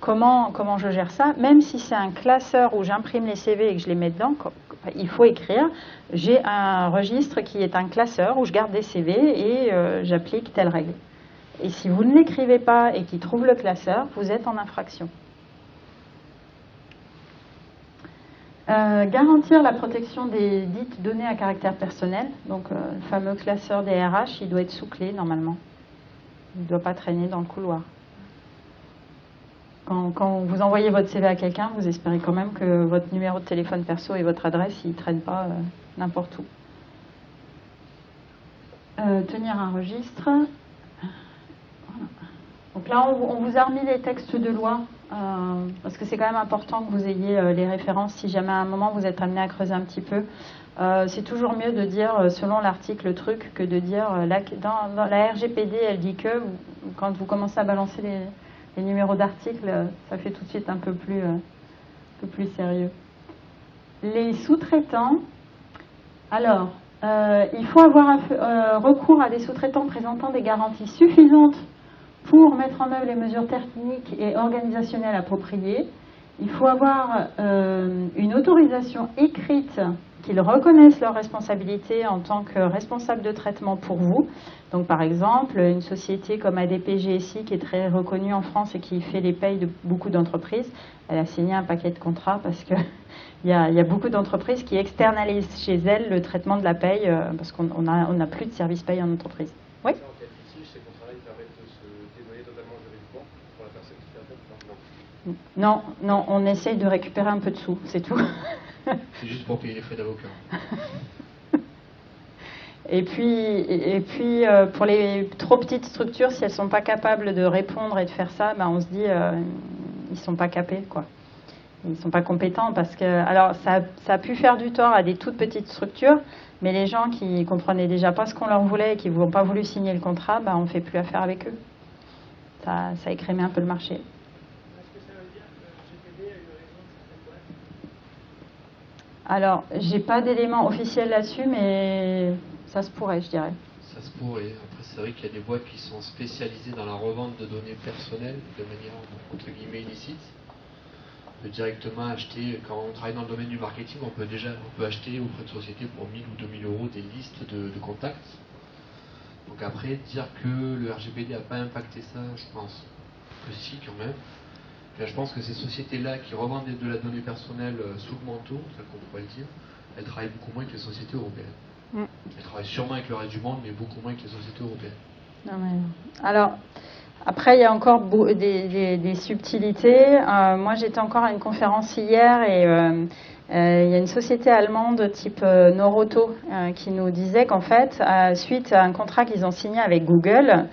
Speaker 2: Comment je gère ça? Même si c'est un classeur où j'imprime les CV et que je les mets dedans, il faut écrire. J'ai un registre qui est un classeur où je garde des CV et j'applique telle règle. Et si vous ne l'écrivez pas et qu'il trouve le classeur, vous êtes en infraction. Garantir la protection des dites données à caractère personnel. Donc le fameux classeur des RH, il doit être sous clé normalement. Il ne doit pas traîner dans le couloir. Quand vous envoyez votre CV à quelqu'un, vous espérez quand même que votre numéro de téléphone perso et votre adresse, ils ne traînent pas n'importe où. Tenir un registre. Voilà. Donc là, on vous a remis les textes de loi, parce que c'est quand même important que vous ayez les références si jamais à un moment vous êtes amené à creuser un petit peu. C'est toujours mieux de dire selon l'article truc que de dire dans la RGPD, elle dit que quand vous commencez à balancer les numéros d'articles, ça fait tout de suite un peu plus sérieux. Les sous-traitants, alors, il faut avoir recours à des sous-traitants présentant des garanties suffisantes pour mettre en œuvre les mesures techniques et organisationnelles appropriées. Il faut avoir une autorisation écrite qu'ils reconnaissent leurs responsabilités en tant que responsable de traitement pour vous. Donc par exemple, une société comme ADP GSI qui est très reconnue en France et qui fait les payes de beaucoup d'entreprises, elle a signé un paquet de contrats parce que il y a beaucoup d'entreprises qui externalisent chez elles le traitement de la paye parce qu'on n'a plus de service paye en entreprise. Oui. Non, on essaye de récupérer un peu de sous, c'est tout.
Speaker 4: C'est juste pour payer les frais d'avocat.
Speaker 2: Et puis pour les trop petites structures, si elles ne sont pas capables de répondre et de faire ça, on se dit ils ne sont pas capés, quoi. Ils ne sont pas compétents parce que, alors ça a pu faire du tort à des toutes petites structures, mais les gens qui ne comprenaient déjà pas ce qu'on leur voulait et qui n'ont pas voulu signer le contrat, on ne fait plus affaire avec eux. Ça a écrémé un peu le marché. Alors, j'ai pas d'éléments officiels là-dessus, mais Ça se pourrait, je dirais.
Speaker 4: Ça se pourrait. Après, c'est vrai qu'il y a des boîtes qui sont spécialisées dans la revente de données personnelles de manière entre guillemets illicite. On peut directement acheter, quand on travaille dans le domaine du marketing, on peut acheter auprès de sociétés pour 1000 ou 2000 euros des listes de contacts. Donc après, dire que le RGPD n'a pas impacté ça, je pense que si quand même. Là, je pense que ces sociétés-là qui revendent de la donnée personnelle sous le manteau, tel qu'on pourrait le dire, elles travaillent beaucoup moins que les sociétés européennes. Elles travaillent sûrement avec le reste du monde, mais beaucoup moins que les sociétés européennes.
Speaker 2: Non, mais... Alors, après, il y a encore des subtilités. Moi, j'étais encore à une conférence hier et il y a une société allemande type Noroto qui nous disait qu'en fait, suite à un contrat qu'ils ont signé avec Google,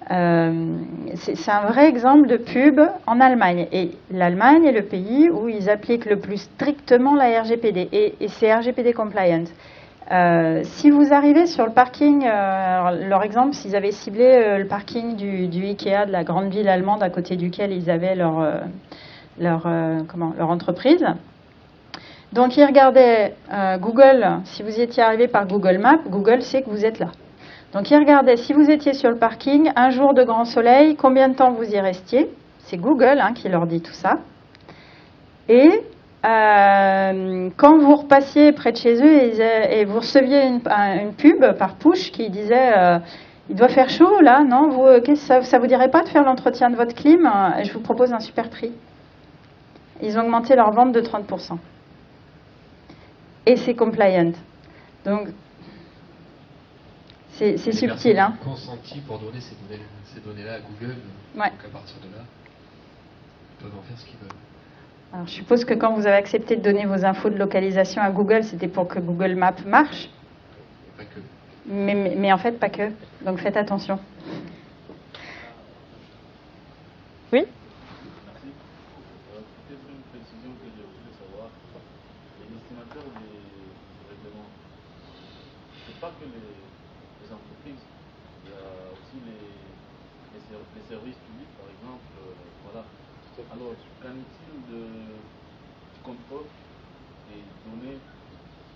Speaker 2: c'est un vrai exemple de pub en Allemagne. Et l'Allemagne est le pays où ils appliquent le plus strictement la RGPD et c'est RGPD compliant. Si vous arrivez sur le parking, leur exemple, s'ils avaient ciblé le parking du Ikea de la grande ville allemande à côté duquel ils avaient leur entreprise. Donc ils regardaient Google, si vous y étiez arrivé par Google Maps, Google sait que vous êtes là. Donc ils regardaient si vous étiez sur le parking, un jour de grand soleil, combien de temps vous y restiez. C'est Google qui leur dit tout ça. Et quand vous repassiez près de chez eux et vous receviez une pub par push qui disait il doit faire chaud là, non, ça vous dirait pas de faire l'entretien de votre clim, je vous propose un super prix. Ils ont augmenté leur vente de 30%. Et c'est compliant. Donc c'est subtil.
Speaker 4: Consenti pour donner ces données-là à Google.
Speaker 2: Ouais.
Speaker 4: Donc à partir de là, ils peuvent en faire ce qu'ils veulent.
Speaker 2: Alors, je suppose que quand vous avez accepté de donner vos infos de localisation à Google, c'était pour que Google Maps marche.
Speaker 4: Pas que.
Speaker 2: Mais en fait, pas que. Donc faites attention. Oui ?
Speaker 5: Merci. Peut-être une précision que je voulais savoir. Les destinataires des règlements, ce n'est pas que les entreprises, il y a aussi les services publics, par exemple. Voilà. Alors, qu'en est-il du contrôle des données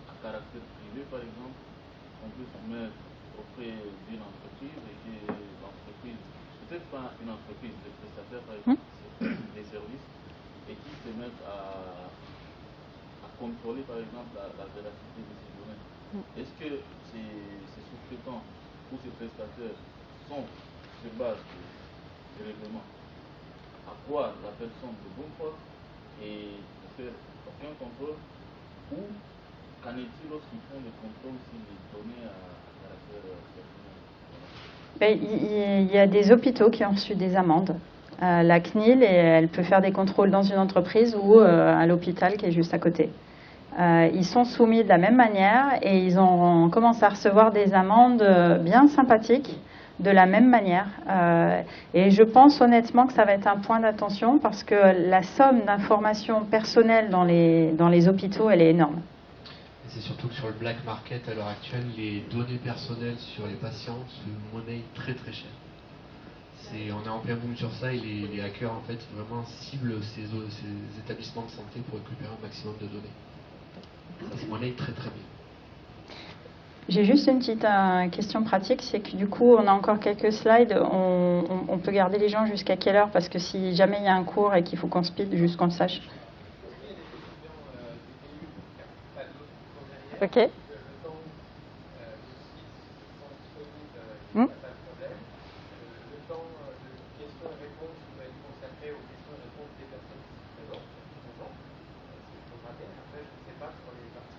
Speaker 5: à caractère privé, par exemple, qu'on peut soumettre auprès d'une entreprise et que l'entreprise, peut-être pas une entreprise, des prestataires, par exemple, des services, et qui se mettent à contrôler, par exemple, la véracité de ces données. Est-ce que ces sous-traitants ou ces prestataires sont sur base de règlements? À quoi la personne de bonne foi et ne faire aucun contrôle, ou qu'en est-il lorsqu'ils font le contrôle sur les données à caractère personnel?
Speaker 2: Il y a des hôpitaux qui ont reçu des amendes. La CNIL, elle peut faire des contrôles dans une entreprise ou à l'hôpital qui est juste à côté. Ils sont soumis de la même manière et ils ont commencé à recevoir des amendes bien sympathiques de la même manière. Et je pense honnêtement que ça va être un point d'attention parce que la somme d'informations personnelles dans les hôpitaux, elle est énorme.
Speaker 4: Et c'est surtout que sur le black market, à l'heure actuelle, les données personnelles sur les patients se monnaient très très cher. On est en plein boom sur ça et les hackers en fait vraiment ciblent ces établissements de santé pour récupérer un maximum de données. Ça se monnaie très très bien.
Speaker 2: J'ai juste une petite question pratique, c'est que du coup, on a encore quelques slides. On peut garder les gens jusqu'à quelle heure? Parce que si jamais il y a un cours et qu'il faut qu'on speed, juste qu'on le sache. Ok.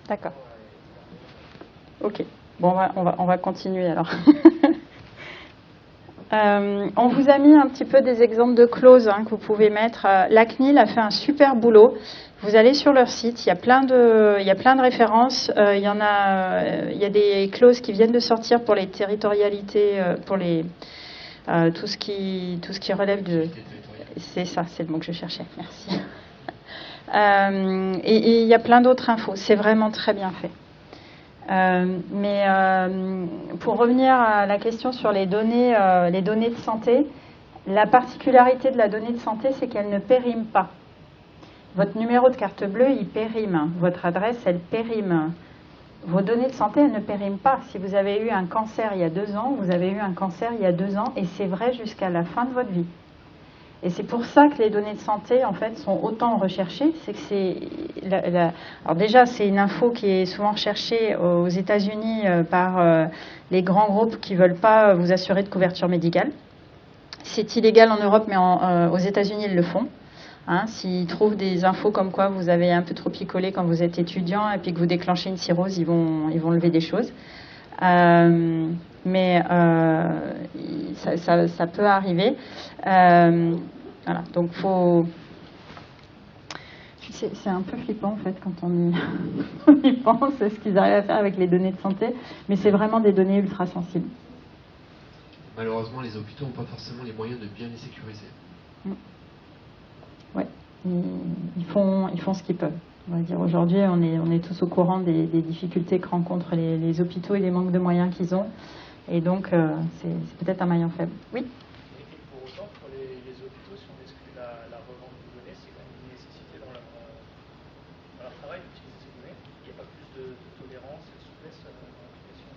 Speaker 2: D'accord. Ok. Bon, on va continuer alors. On vous a mis un petit peu des exemples de clauses que vous pouvez mettre. La CNIL a fait un super boulot. Vous allez sur leur site, il y a plein de références. Il y a des clauses qui viennent de sortir pour les territorialités, pour tout ce qui relève de. C'est ça, c'est le mot que je cherchais. Merci. Et il y a plein d'autres infos. C'est vraiment très bien fait. Mais pour revenir à la question sur les données de santé, la particularité de la donnée de santé, c'est qu'elle ne périme pas. Votre numéro de carte bleue, il périme. Votre adresse, elle périme. vos données de santé, elles ne périment pas. Si vous avez eu un cancer il y a 2 ans, vous avez eu un cancer il y a 2 ans, et c'est vrai jusqu'à la fin de votre vie. Et c'est pour ça que les données de santé, en fait, sont autant recherchées. C'est que alors déjà, c'est une info qui est souvent recherchée aux États-Unis par les grands groupes qui ne veulent pas vous assurer de couverture médicale. C'est illégal en Europe, mais aux États-Unis, ils le font. Hein, s'ils trouvent des infos comme quoi vous avez un peu trop picolé quand vous êtes étudiant et puis que vous déclenchez une cirrhose, ils vont lever des choses. Mais ça peut arriver. Voilà, donc c'est un peu flippant en fait quand on y pense, ce qu'ils arrivent à faire avec les données de santé, mais c'est vraiment des données ultra sensibles.
Speaker 4: Malheureusement, les hôpitaux n'ont pas forcément les moyens de bien les sécuriser.
Speaker 2: Ouais, ils font ce qu'ils peuvent. On va dire aujourd'hui, on est tous au courant des difficultés que rencontrent les hôpitaux et les manques de moyens qu'ils ont. Et donc, c'est peut-être un maillon faible. Oui.
Speaker 6: Et pour autant, pour les hôpitaux, si on exclut la revente de données, c'est quand même une nécessité dans leur travail d'utiliser ces données. Il n'y a pas plus de tolérance et de souplesse dans l'application.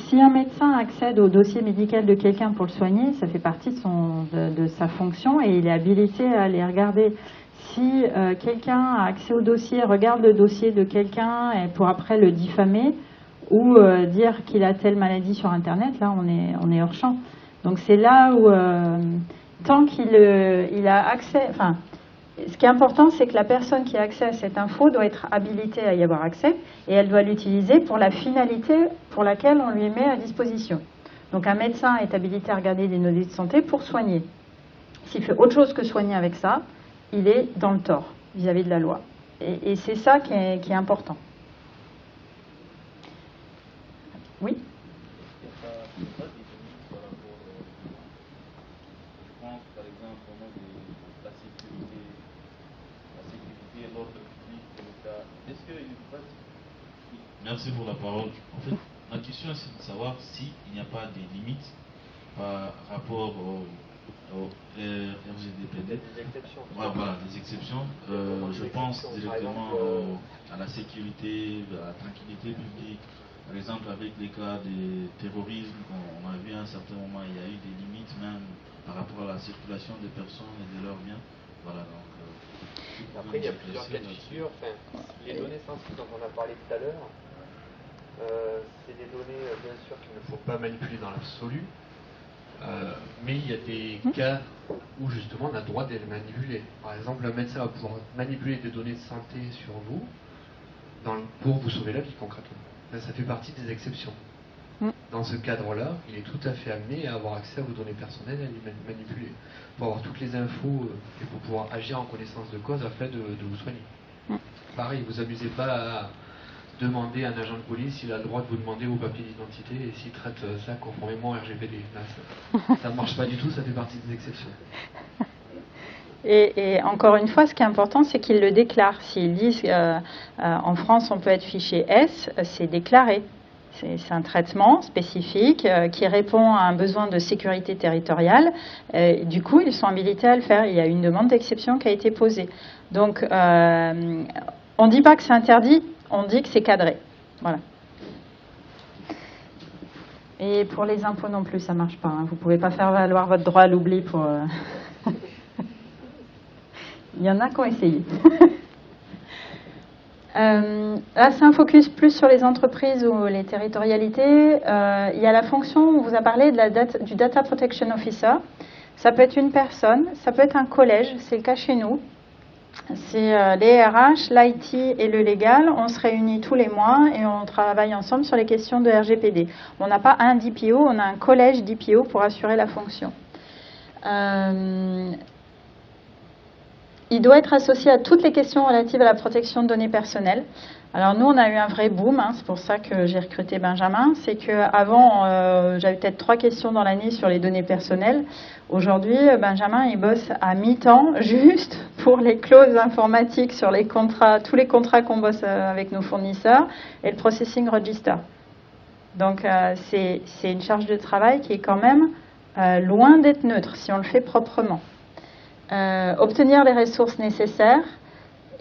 Speaker 2: Si un médecin accède au dossier médical de quelqu'un pour le soigner, ça fait partie de sa fonction et il est habilité à les regarder. Si quelqu'un a accès au dossier, regarde le dossier de quelqu'un et pour après le diffamer ou dire qu'il a telle maladie sur Internet, là on est hors champ. Donc c'est là où tant qu'il a accès, enfin ce qui est important c'est que la personne qui a accès à cette info doit être habilitée à y avoir accès et elle doit l'utiliser pour la finalité pour laquelle on lui met à disposition. Donc un médecin est habilité à regarder des données de santé pour soigner. S'il fait autre chose que soigner avec ça, il est dans le tort vis-à-vis de la loi. Et c'est ça qui est important. Oui.
Speaker 5: Il n'y a pas des limites par rapport, je pense par exemple au nom de la sécurité et l'ordre public de l'État. Est-ce qu'il n'y a pas... Merci pour la parole. En fait, ma question est de savoir s'il n'y a pas des limites par rapport au RGPD.
Speaker 7: Des exceptions.
Speaker 5: Voilà, des exceptions. Je pense directement à la sécurité, à la tranquillité publique. Par exemple, avec les cas de terrorisme, on a vu à un certain moment, il y a eu des limites même par rapport à la circulation des personnes et de leurs biens. Voilà, donc...
Speaker 7: Après, il y a plusieurs cas de figure. Enfin, les données sensibles dont on a parlé tout à l'heure, c'est des données, bien sûr, qu'il ne faut
Speaker 4: Pas manipuler dans l'absolu, mais il y a des cas où justement on a le droit de les manipuler. Par exemple, un médecin va pouvoir manipuler des données de santé sur vous pour vous sauver la vie concrètement. Là, ça fait partie des exceptions. Dans ce cadre-là, il est tout à fait amené à avoir accès à vos données personnelles et à les manipuler, pour avoir toutes les infos et pour pouvoir agir en connaissance de cause afin de vous soigner. Pareil, vous amusez pas à demander à un agent de police s'il a le droit de vous demander vos papiers d'identité et s'il traite ça conformément au RGPD. Là, ça ne marche pas du tout, ça fait partie des exceptions.
Speaker 2: Et encore une fois, ce qui est important, c'est qu'ils le déclarent. S'ils disent en France, on peut être fiché S, c'est déclaré. C'est un traitement spécifique qui répond à un besoin de sécurité territoriale. Du coup, ils sont habilités à le faire. Il y a une demande d'exception qui a été posée. Donc, on ne dit pas que c'est interdit, on dit que c'est cadré. Voilà. Et pour les impôts non plus, ça ne marche pas. Hein. Vous ne pouvez pas faire valoir votre droit à l'oubli pour... Il y en a qui ont essayé. Là, c'est un focus plus sur les entreprises ou les territorialités. Il y a la fonction, on vous a parlé du Data Protection Officer. Ça peut être une personne, ça peut être un collège, c'est le cas chez nous. C'est les RH, l'IT et le légal. On se réunit tous les mois et on travaille ensemble sur les questions de RGPD. On n'a pas un DPO, on a un collège DPO pour assurer la fonction. Il doit être associé à toutes les questions relatives à la protection de données personnelles. Alors nous, on a eu un vrai boom, hein, c'est pour ça que j'ai recruté Benjamin. C'est qu'avant, j'avais peut-être 3 questions dans l'année sur les données personnelles. Aujourd'hui, Benjamin, il bosse à mi-temps juste pour les clauses informatiques sur les contrats, tous les contrats qu'on bosse avec nos fournisseurs et le processing register. Donc c'est une charge de travail qui est quand même loin d'être neutre si on le fait proprement. Obtenir les ressources nécessaires.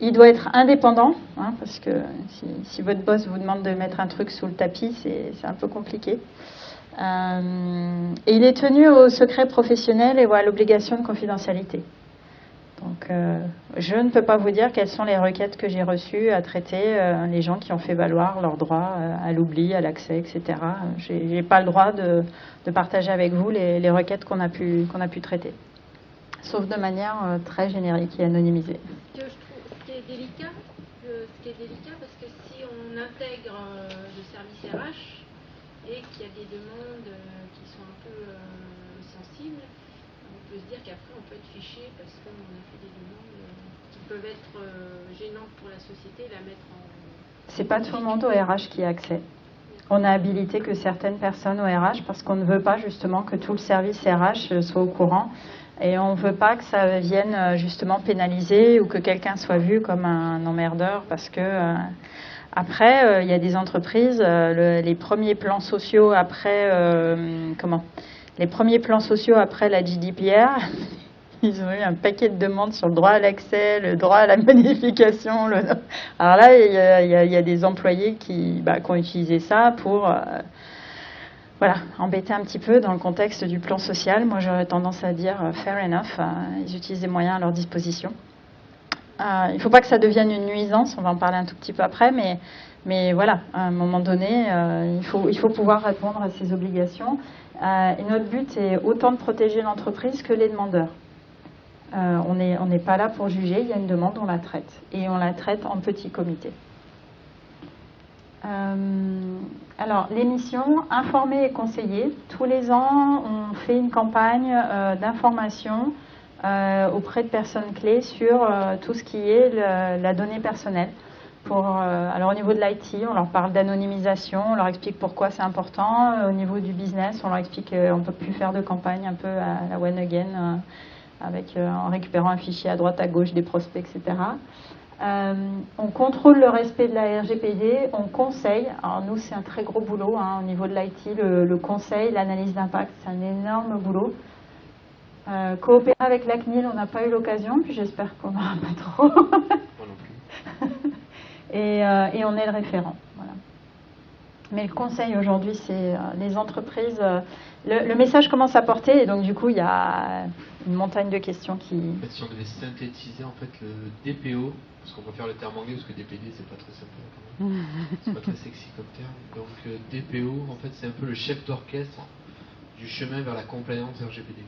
Speaker 2: il doit être indépendant, hein, parce que si votre boss vous demande de mettre un truc sous le tapis, c'est un peu compliqué. Et il est tenu au secret professionnel et à l'obligation de confidentialité. Donc, je ne peux pas vous dire quelles sont les requêtes que j'ai reçues à traiter, les gens qui ont fait valoir leurs droits à l'oubli, à l'accès, etc. Je n'ai pas le droit de partager avec vous les requêtes qu'on a pu traiter, sauf de manière très générique et anonymisée.
Speaker 8: Ce qui est délicat, parce que si on intègre le service RH et qu'il y a des demandes qui sont un peu sensibles, on peut se dire qu'après on peut être fiché parce qu'on a fait des demandes qui peuvent être gênantes pour la société, la mettre en...
Speaker 2: C'est pas tout le monde au RH qui a accès. On a habilité que certaines personnes au RH parce qu'on ne veut pas justement que tout le service RH soit au courant et on ne veut pas que ça vienne justement pénaliser ou que quelqu'un soit vu comme un emmerdeur parce que après il y a des entreprises, les premiers plans sociaux après les premiers plans sociaux après la GDPR, ils ont eu un paquet de demandes sur le droit à l'accès, le droit à la modification. Alors là, il y a des employés qui ont utilisé ça pour embêter un petit peu dans le contexte du plan social. Moi, j'aurais tendance à dire fair enough, ils utilisent des moyens à leur disposition. Il ne faut pas que ça devienne une nuisance, on va en parler un tout petit peu après, mais voilà, à un moment donné, il faut pouvoir répondre à ces obligations. Et notre but est autant de protéger l'entreprise que les demandeurs. On n'est pas là pour juger, il y a une demande, on la traite. Et on la traite en petit comité. Alors, les missions, informer et conseiller. Tous les ans, on fait une campagne d'information auprès de personnes clés sur tout ce qui est la donnée personnelle. Alors au niveau de l'IT, on leur parle d'anonymisation, on leur explique pourquoi c'est important. Au niveau du business, on leur explique qu'on ne peut plus faire de campagne un peu à la One Again, en récupérant un fichier à droite, à gauche, des prospects, etc. On contrôle le respect de la RGPD, on conseille. Alors nous, c'est un très gros boulot au niveau de l'IT, le conseil, l'analyse d'impact, c'est un énorme boulot. Coopérer avec la CNIL, on n'a pas eu l'occasion, puis j'espère qu'on n'aura pas trop.
Speaker 4: Moi non plus.
Speaker 2: Et on est le référent. Voilà. Mais le conseil aujourd'hui, c'est les entreprises. Le message commence à porter et donc du coup, il y a une montagne de questions qui...
Speaker 4: En fait, si on devait synthétiser en fait le DPO, parce qu'on préfère le terme anglais parce que DPD c'est pas très sympa quand même. C'est pas très sexy comme terme. Donc DPO, en fait, c'est un peu le chef d'orchestre du chemin vers la compliance RGPD.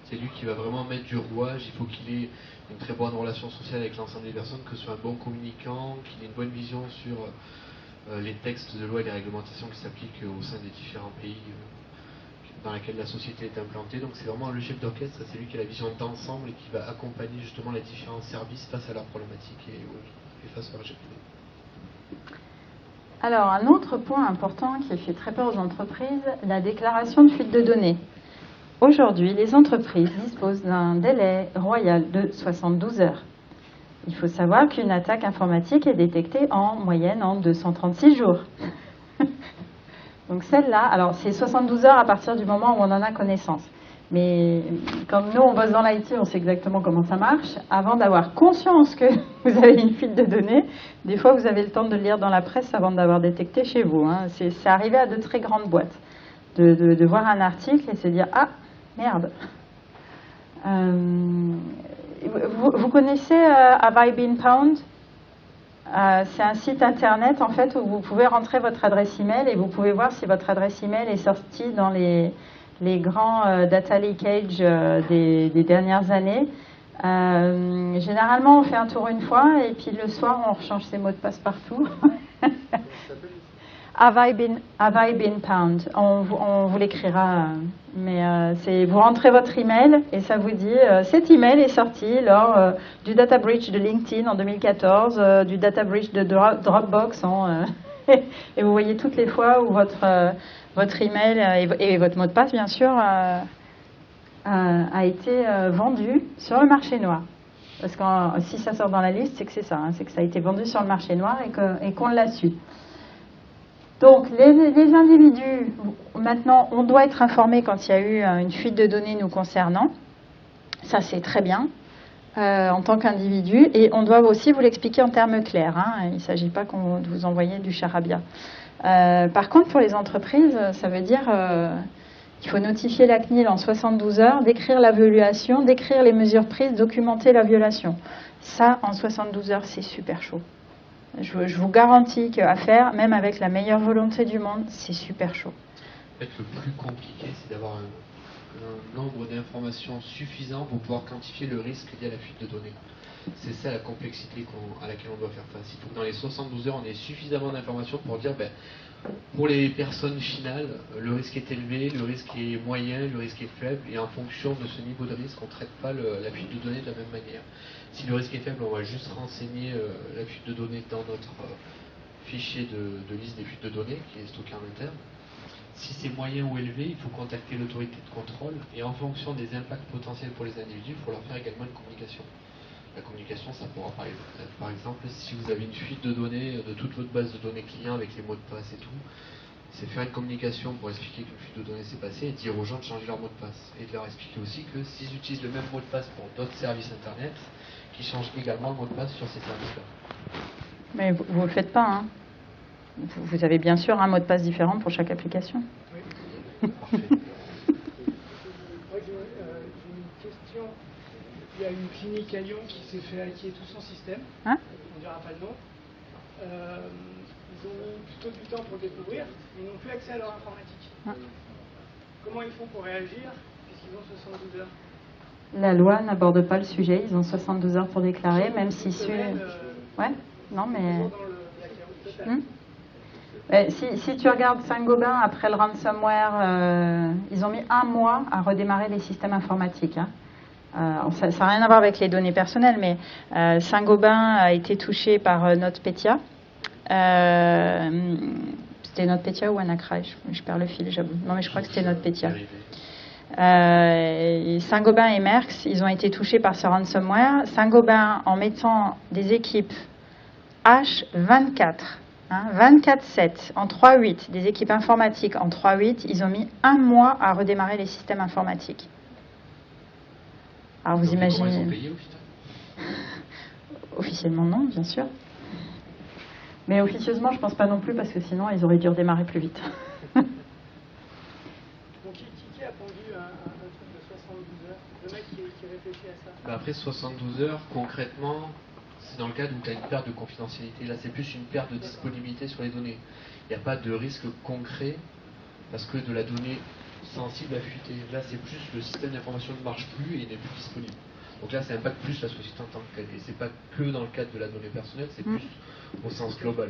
Speaker 4: C'est lui qui va vraiment mettre du rouage. Il faut qu'il ait une très bonne relation sociale avec l'ensemble des personnes, que ce soit un bon communicant, qu'il ait une bonne vision sur les textes de loi et les réglementations qui s'appliquent au sein des différents pays dans lesquels la société est implantée. Donc c'est vraiment le chef d'orchestre, c'est lui qui a la vision d'ensemble et qui va accompagner justement les différents services face à leurs problématiques et face au RGPD.
Speaker 2: Alors un autre point important qui fait très peur aux entreprises, la déclaration de fuite de données. Aujourd'hui, les entreprises disposent d'un délai royal de 72 heures. Il faut savoir qu'une attaque informatique est détectée en moyenne en 236 jours. Donc celle-là, alors c'est 72 heures à partir du moment où on en a connaissance. Mais comme nous, on bosse dans l'IT, on sait exactement comment ça marche. Avant d'avoir conscience que vous avez une fuite de données, des fois vous avez le temps de le lire dans la presse avant d'avoir détecté chez vous. C'est arrivé à de très grandes boîtes. De voir un article et se dire « Ah, merde !» Vous connaissez Have I Been Pwned? C'est un site internet en fait où vous pouvez rentrer votre adresse email et vous pouvez voir si votre adresse email est sortie dans les grands data leakage des dernières années. Généralement, on fait un tour une fois et puis le soir, on rechange ses mots de passe partout. Have I been pwned? On vous l'écrira, mais vous rentrez votre email et ça vous dit cet email est sorti lors du data breach de LinkedIn en 2014, du data breach de Dropbox et vous voyez toutes les fois où votre email et votre mot de passe bien sûr a été vendu sur le marché noir. Parce que si ça sort dans la liste, c'est que c'est ça, c'est que ça a été vendu sur le marché noir et qu'on l'a su. Donc, les individus, maintenant, on doit être informé quand il y a eu une fuite de données nous concernant. Ça, c'est très bien. en tant qu'individu, et on doit aussi vous l'expliquer en termes clairs, hein. Il ne s'agit pas de vous envoyer du charabia. Par contre, pour les entreprises, ça veut dire qu'il faut notifier la CNIL en 72 heures, décrire la violation, décrire les mesures prises, documenter la violation. Ça, en 72 heures, c'est super chaud. Je vous garantis qu'à faire, même avec la meilleure volonté du monde, c'est super chaud.
Speaker 4: En fait, le plus compliqué, c'est d'avoir un nombre d'informations suffisant pour pouvoir quantifier le risque lié à la fuite de données. C'est ça la complexité à laquelle on doit faire face. Il faut que dans les 72 heures, on ait suffisamment d'informations pour dire, pour les personnes finales, le risque est élevé, le risque est moyen, le risque est faible, et en fonction de ce niveau de risque, on ne traite pas la fuite de données de la même manière. Si le risque est faible, on va juste renseigner la fuite de données dans notre fichier de liste des fuites de données, qui est stocké en interne. Si c'est moyen ou élevé, il faut contacter l'autorité de contrôle, et en fonction des impacts potentiels pour les individus, il faut leur faire également une communication. La communication, ça pourra par exemple, si vous avez une fuite de données de toute votre base de données client avec les mots de passe et tout, c'est faire une communication pour expliquer qu'une fuite de données s'est passée et dire aux gens de changer leur mot de passe. Et de leur expliquer aussi que s'ils utilisent le même mot de passe pour d'autres services internet, qu'ils changent également le mot de passe sur ces services-là.
Speaker 2: Mais vous ne le faites pas, hein. Vous avez bien sûr un mot de passe différent pour chaque application.
Speaker 6: Oui. Parfait. Moi, j'ai une question. Il y a une clinique à Lyon qui s'est fait hacker tout son système.
Speaker 2: Hein?
Speaker 6: On ne dira pas le nom. Ils ont mis plutôt du temps pour le découvrir. Ils n'ont plus accès à leur informatique.
Speaker 2: Hein?
Speaker 6: Comment ils font pour réagir puisqu'ils ont 72 heures?
Speaker 2: La loi n'aborde pas le sujet. Ils ont 72 heures pour déclarer, même si... Ouais, non mais... Si tu regardes Saint-Gobain, après le ransomware, ils ont mis 1 mois à redémarrer les systèmes informatiques. Hein. Ça n'a rien à voir avec les données personnelles, mais Saint-Gobain a été touché par NotPetya. C'était NotPetya ou WannaCry, je perds le fil, j'avoue. Non, mais je crois que c'était NotPetya. Saint-Gobain et Merckx, ils ont été touchés par ce ransomware. Saint-Gobain, en mettant des équipes H24, 24/7, en 3/8, des équipes informatiques en 3/8, ils ont mis 1 mois à redémarrer les systèmes informatiques. Alors vous imaginez...
Speaker 4: Comment ils ont payé
Speaker 2: Officiellement non, bien sûr. Mais officieusement, je pense pas non plus, parce que sinon, ils auraient dû redémarrer plus vite.
Speaker 6: Donc qui a pondu un truc de 72 heures? Le mec qui réfléchit à ça?
Speaker 4: Après 72 heures, concrètement, c'est dans le cadre où tu as une perte de confidentialité. Là, c'est plus une perte de disponibilité sur les données. Il n'y a pas de risque concret parce que de la donnée sensible à fuiter. Là, c'est plus le système d'information ne marche plus et il n'est plus disponible. Donc là, ça impacte plus la société en tant que telle. Et c'est pas que dans le cadre de la donnée personnelle, c'est plus au sens global.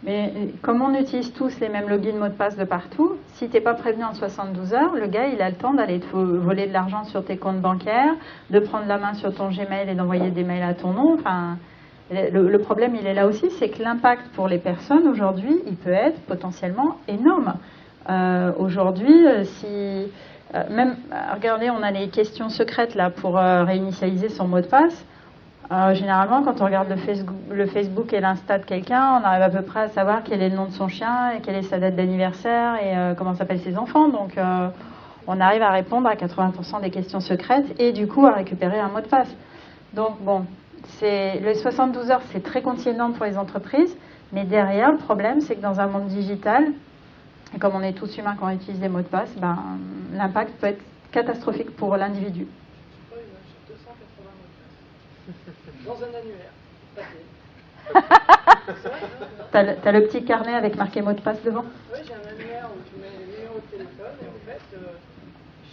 Speaker 2: Mais comme on utilise tous les mêmes logins, mots de passe de partout, si tu n'es pas prévenu en 72 heures, le gars, il a le temps d'aller te voler de l'argent sur tes comptes bancaires, de prendre la main sur ton Gmail et d'envoyer des mails à ton nom. Enfin, le problème, il est là aussi, c'est que l'impact pour les personnes, aujourd'hui, il peut être potentiellement énorme. Aujourd'hui, même, regardez, on a les questions secrètes là pour réinitialiser son mot de passe. Généralement, quand on regarde le Facebook et l'Insta de quelqu'un, on arrive à peu près à savoir quel est le nom de son chien et quelle est sa date d'anniversaire et comment s'appellent ses enfants. Donc, on arrive à répondre à 80% des questions secrètes et du coup à récupérer un mot de passe. Donc, bon, les 72 heures, c'est très contraignant pour les entreprises, mais derrière, le problème, c'est que dans un monde digital, et comme on est tous humains quand on utilise des mots de passe, l'impact peut être catastrophique pour l'individu.
Speaker 6: Dans un annuaire.
Speaker 2: T'as le petit carnet avec marqué mot de passe devant?
Speaker 6: Oui, j'ai un annuaire où tu mets les numéros de téléphone et en fait,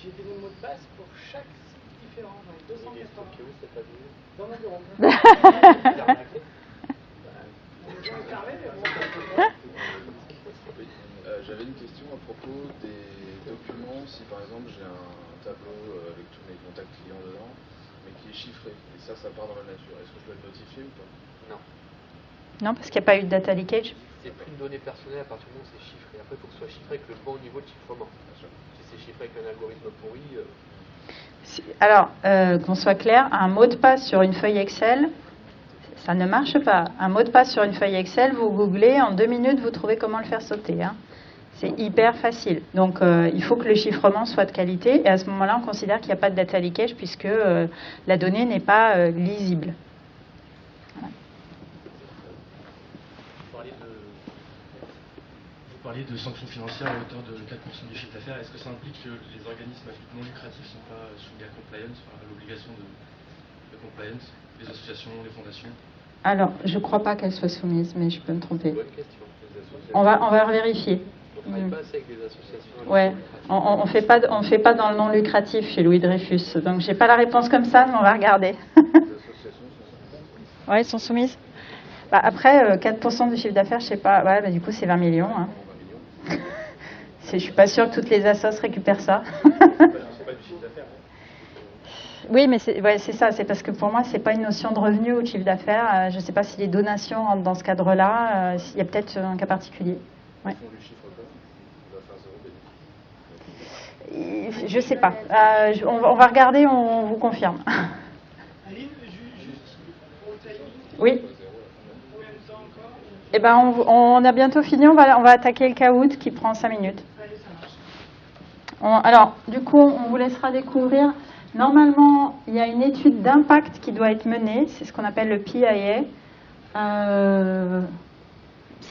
Speaker 6: j'ai des mots de passe pour chaque site différent. J'en ai 280. Dans mon bureau.
Speaker 5: J'avais une question à propos des documents. Si par exemple j'ai un tableau avec tous mes contacts clients dedans, mais qui est chiffré, et ça part dans la nature, est-ce que je dois le notifier ou pas?
Speaker 7: Non.
Speaker 2: Non, parce qu'il n'y a pas eu de data leakage.
Speaker 7: C'est plus une donnée personnelle à partir du moment où c'est chiffré. Après, il faut que ce soit chiffré avec le bon niveau de chiffrement. Si c'est chiffré avec un algorithme pourri...
Speaker 2: Alors, qu'on soit clair, un mot de passe sur une feuille Excel, ça ne marche pas. Un mot de passe sur une feuille Excel, vous googlez, en 2 minutes, vous trouvez comment le faire sauter. Hein. C'est hyper facile. Donc, il faut que le chiffrement soit de qualité. Et à ce moment-là, on considère qu'il n'y a pas de data leakage puisque la donnée n'est pas lisible. Voilà.
Speaker 9: Vous parliez de sanctions financières à hauteur de 4% du chiffre d'affaires. Est-ce que ça implique que les organismes non lucratifs ne sont pas soumis à compliance, à l'obligation de compliance, les associations, les fondations?
Speaker 2: Alors, je ne crois pas qu'elles soient soumises, mais je peux me tromper.
Speaker 7: Bonne question.
Speaker 2: On va vérifier.
Speaker 7: On ne travaille pas assez avec des associations.
Speaker 2: Ouais, on fait pas dans le non lucratif chez Louis Dreyfus. Donc, j'ai pas la réponse comme ça, mais on va regarder. Ouais, elles sont soumises. Bah, après, 4% du chiffre d'affaires, je sais pas. Ouais, bah, du coup, c'est 20 millions. Hein. Je suis pas sûre que toutes les assos récupèrent ça. Oui, mais c'est ça. C'est parce que pour moi, c'est pas une notion de revenu ou de chiffre d'affaires. Je sais pas si les donations rentrent dans ce cadre-là. Il y a peut-être un cas particulier. Ouais. Je sais pas. On va regarder, on vous confirme.
Speaker 6: Aline, juste pour le timing.
Speaker 2: Oui.
Speaker 6: Combien de temps encore?
Speaker 2: Eh ben, on a bientôt fini. On va attaquer le caout qui prend 5 minutes.
Speaker 6: Allez, ça marche.
Speaker 2: Alors, du coup, on vous laissera découvrir. Normalement, il y a une étude d'impact qui doit être menée. C'est ce qu'on appelle le PIA.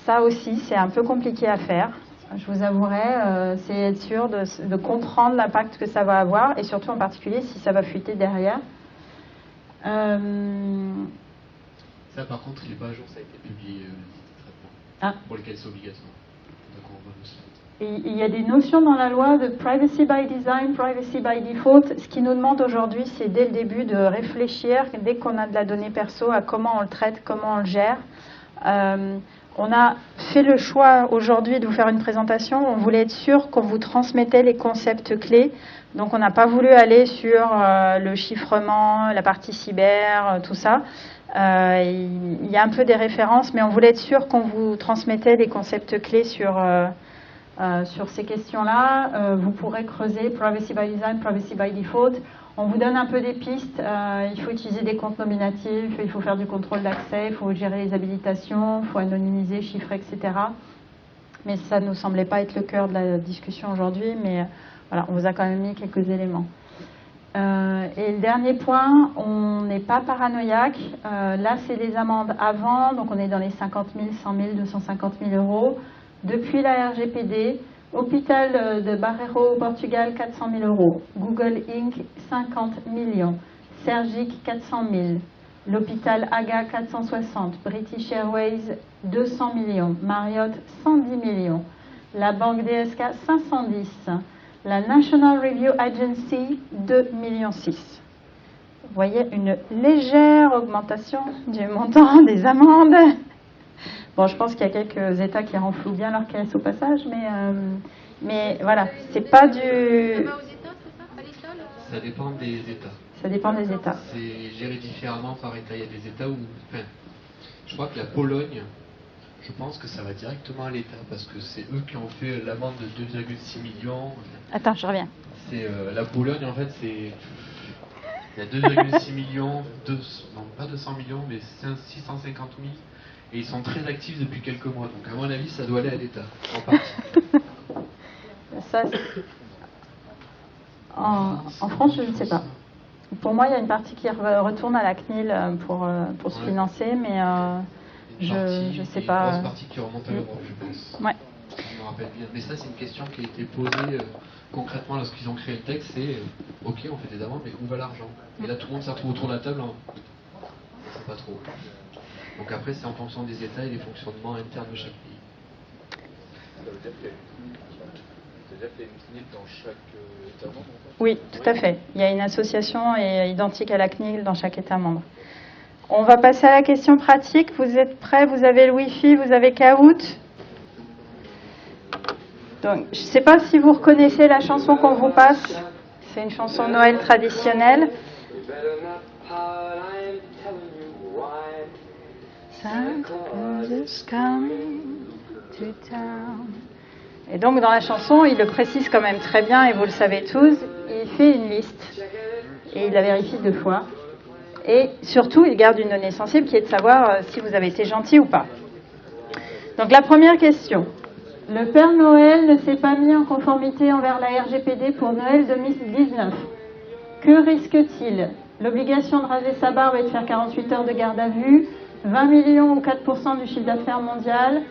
Speaker 2: Ça aussi, c'est un peu compliqué à faire. Je vous avouerai, c'est être sûr de comprendre l'impact que ça va avoir et surtout en particulier si ça va fuiter derrière.
Speaker 4: Ça, par contre, il n'est pas à jour, ça a été publié, pour lesquels c'est obligatoire. Donc, on va
Speaker 2: Et il y a des notions dans la loi de privacy by design, privacy by default. Ce qui nous demande aujourd'hui, c'est dès le début de réfléchir, dès qu'on a de la donnée perso, à comment on le traite, comment on le gère. On a fait le choix aujourd'hui de vous faire une présentation. On voulait être sûr qu'on vous transmettait les concepts clés. Donc on n'a pas voulu aller sur le chiffrement, la partie cyber, tout ça. Il y a un peu des références, mais on voulait être sûr qu'on vous transmettait les concepts clés sur ces questions-là. Vous pourrez creuser privacy by design, privacy by default. On vous donne un peu des pistes. Il faut utiliser des comptes nominatifs, il faut faire du contrôle d'accès, il faut gérer les habilitations, il faut anonymiser, chiffrer, etc. Mais ça ne nous semblait pas être le cœur de la discussion aujourd'hui, mais voilà, on vous a quand même mis quelques éléments. Et le dernier point, on n'est pas paranoïaque. Là, c'est les amendes avant, donc on est dans les 50 000, 100 000, 250 000 euros. Depuis la RGPD, hôpital de Barreiro au Portugal, 400 000 euros. Google Inc., 50 millions. Sergic, 400 000. L'hôpital AGA, 460. British Airways, 200 millions. Marriott, 110 millions. La banque DSK, 510. La National Review Agency, 2,6 millions. Vous voyez une légère augmentation du montant des amendes. Bon, je pense qu'il y a quelques États qui renflouent bien leur caisse au passage, mais voilà, c'est pas du...
Speaker 8: Ça va aux États, c'est ça? À l'État, là?
Speaker 4: Ça dépend des États.
Speaker 2: Ça dépend des États.
Speaker 4: C'est géré différemment par État. Il y a des États où... Enfin, je crois que la Pologne, je pense que ça va directement à l'État, parce que c'est eux qui ont fait l'amende de 2,6 millions.
Speaker 2: Attends, je reviens.
Speaker 4: C'est la Pologne, en fait, c'est... Il y a 2,6 millions, non pas 200 millions, mais 650 000. Et ils sont très actifs depuis quelques mois. Donc à mon avis, ça doit aller à l'État, en partie.
Speaker 2: Ça, en France, je ne sais pas. Pour moi, il y a une partie qui retourne à la CNIL pour se financer, mais je ne sais pas.
Speaker 4: Une grosse partie qui remonte à l'Europe, je pense.
Speaker 2: Ouais.
Speaker 4: Je me rappelle bien. Mais ça, c'est une question qui a été posée concrètement lorsqu'ils ont créé le texte. C'est OK, on fait des amendes, mais où va l'argent? Et là, tout le monde s'est retrouvé autour de la table. On ne sait pas trop. Donc après, c'est en fonction des États et des fonctionnements internes de chaque pays.
Speaker 5: Ça veut dire qu'il y a une CNIL dans chaque État membre, en fait?
Speaker 2: Oui, tout à fait. Il y a une association identique à la CNIL dans chaque État membre. On va passer à la question pratique. Vous êtes prêts? Vous avez le Wi-Fi, vous avez Kahoot. Donc, je ne sais pas si vous reconnaissez la chanson qu'on vous passe. C'est une chanson de Noël traditionnelle. Et donc dans la chanson, il le précise quand même très bien, et vous le savez tous, il fait une liste et il la vérifie 2 fois. Et surtout, il garde une donnée sensible qui est de savoir si vous avez été gentil ou pas. Donc la première question, Le Père Noël ne s'est pas mis en conformité envers la RGPD pour Noël 2019. Que risque-t-il? L'obligation de raser sa barbe et de faire 48 heures de garde à vue, 20 millions ou 4% du chiffre d'affaires mondial,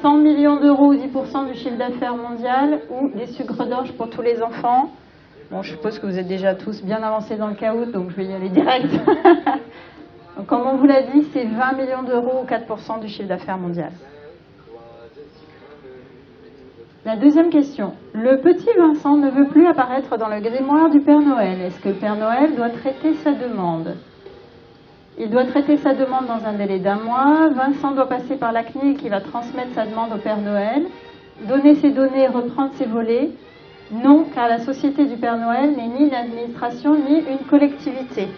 Speaker 2: 100 millions d'euros ou 10% du chiffre d'affaires mondial, ou des sucres d'orge pour tous les enfants. Bon, je suppose que vous êtes déjà tous bien avancés dans le caout, donc je vais y aller direct. Donc, comme on vous l'a dit, c'est 20 millions d'euros ou 4% du chiffre d'affaires mondial. La deuxième question. Le petit Vincent ne veut plus apparaître dans le grimoire du Père Noël. Est-ce que le Père Noël doit traiter sa demande? Il doit traiter sa demande dans un délai d'1 mois. Vincent doit passer par la CNIL qui va transmettre sa demande au Père Noël. Donner ses données, reprendre ses volets. Non, car la société du Père Noël n'est ni une administration ni une collectivité.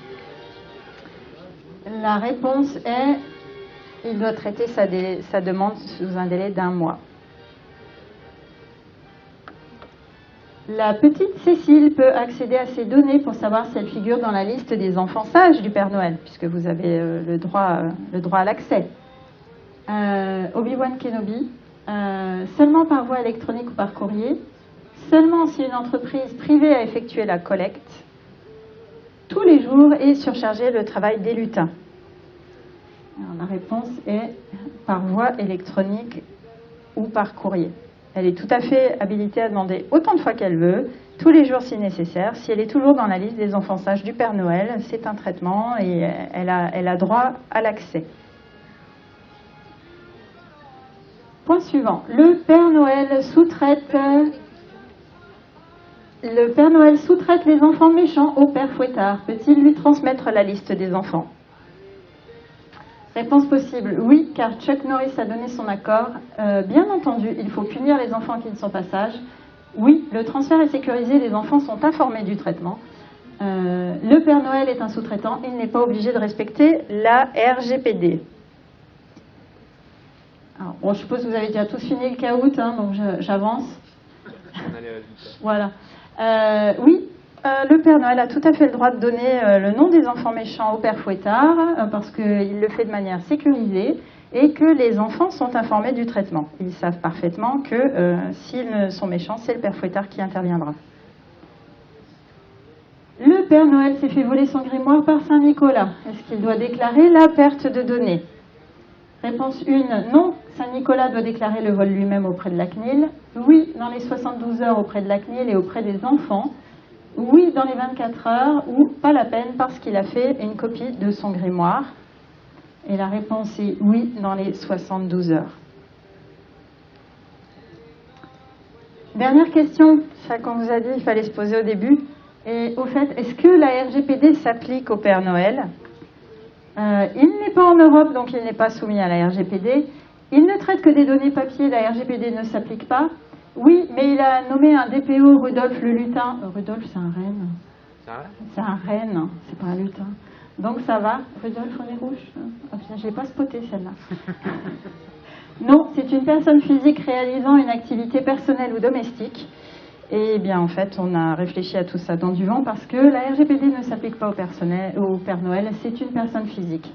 Speaker 2: La réponse est, il doit traiter sa demande sous un délai d'1 mois. La petite Cécile peut accéder à ces données pour savoir si elle figure dans la liste des enfants sages du Père Noël, puisque vous avez le droit à l'accès. Obi-Wan Kenobi, seulement par voie électronique ou par courrier, seulement si une entreprise privée a effectué la collecte, tous les jours et surcharger le travail des lutins. Alors, la réponse est par voie électronique ou par courrier. Elle est tout à fait habilitée à demander autant de fois qu'elle veut, tous les jours si nécessaire. Si elle est toujours dans la liste des enfants sages du Père Noël, c'est un traitement et elle a droit à l'accès. Point suivant. Le Père Noël sous-traite les enfants méchants au Père Fouettard. Peut-il lui transmettre la liste des enfants? Réponse possible, oui, car Chuck Norris a donné son accord. Bien entendu, il faut punir les enfants qui ne sont pas sages. Oui, le transfert est sécurisé, les enfants sont informés du traitement. Le Père Noël est un sous-traitant, il n'est pas obligé de respecter la RGPD. Alors, bon, je suppose que vous avez déjà tous fini le caout, hein, donc j'avance. Voilà. Oui. Le Père Noël a tout à fait le droit de donner le nom des enfants méchants au Père Fouettard parce qu'il le fait de manière sécurisée et que les enfants sont informés du traitement. Ils savent parfaitement que s'ils sont méchants, c'est le Père Fouettard qui interviendra. Le Père Noël s'est fait voler son grimoire par Saint-Nicolas. Est-ce qu'il doit déclarer la perte de données? Réponse 1, non. Saint-Nicolas doit déclarer le vol lui-même auprès de la CNIL. Oui, dans les 72 heures auprès de la CNIL et auprès des enfants. Oui, dans les 24 heures, ou pas la peine parce qu'il a fait une copie de son grimoire. Et la réponse est oui, dans les 72 heures. Dernière question, ça qu'on vous a dit, il fallait se poser au début. Et au fait, est-ce que la RGPD s'applique au Père Noël? Il n'est pas en Europe, donc il n'est pas soumis à la RGPD. Il ne traite que des données papier, la RGPD ne s'applique pas. Oui, mais il a nommé un DPO, Rudolf le lutin. Rudolf, c'est un renne. C'est un renne, c'est pas un lutin. Donc ça va. Rudolf, on est rouge. Oh, je l'ai pas spoté celle-là. Non, c'est une personne physique réalisant une activité personnelle ou domestique. Et bien en fait, on a réfléchi à tout ça dans du vent parce que la RGPD ne s'applique pas au Père Noël, c'est une personne physique.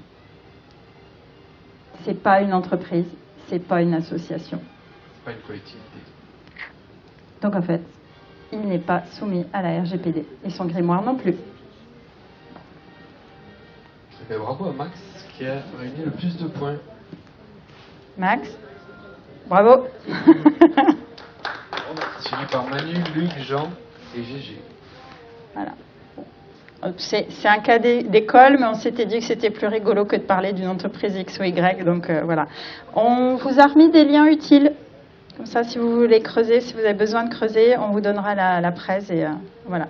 Speaker 2: C'est pas une entreprise, c'est pas une association.
Speaker 4: C'est pas une collectivité.
Speaker 2: Donc en fait, il n'est pas soumis à la RGPD et son grimoire non plus.
Speaker 4: Et bravo à Max qui a réuni le plus de points.
Speaker 2: Max, bravo.
Speaker 4: Suivi par Manu, Luc, Jean et Gégé.
Speaker 2: Voilà. C'est un cas d'école, mais on s'était dit que c'était plus rigolo que de parler d'une entreprise X ou Y. Donc voilà. On vous a remis des liens utiles. Comme ça, si vous voulez creuser, si vous avez besoin de creuser, on vous donnera la presse et voilà.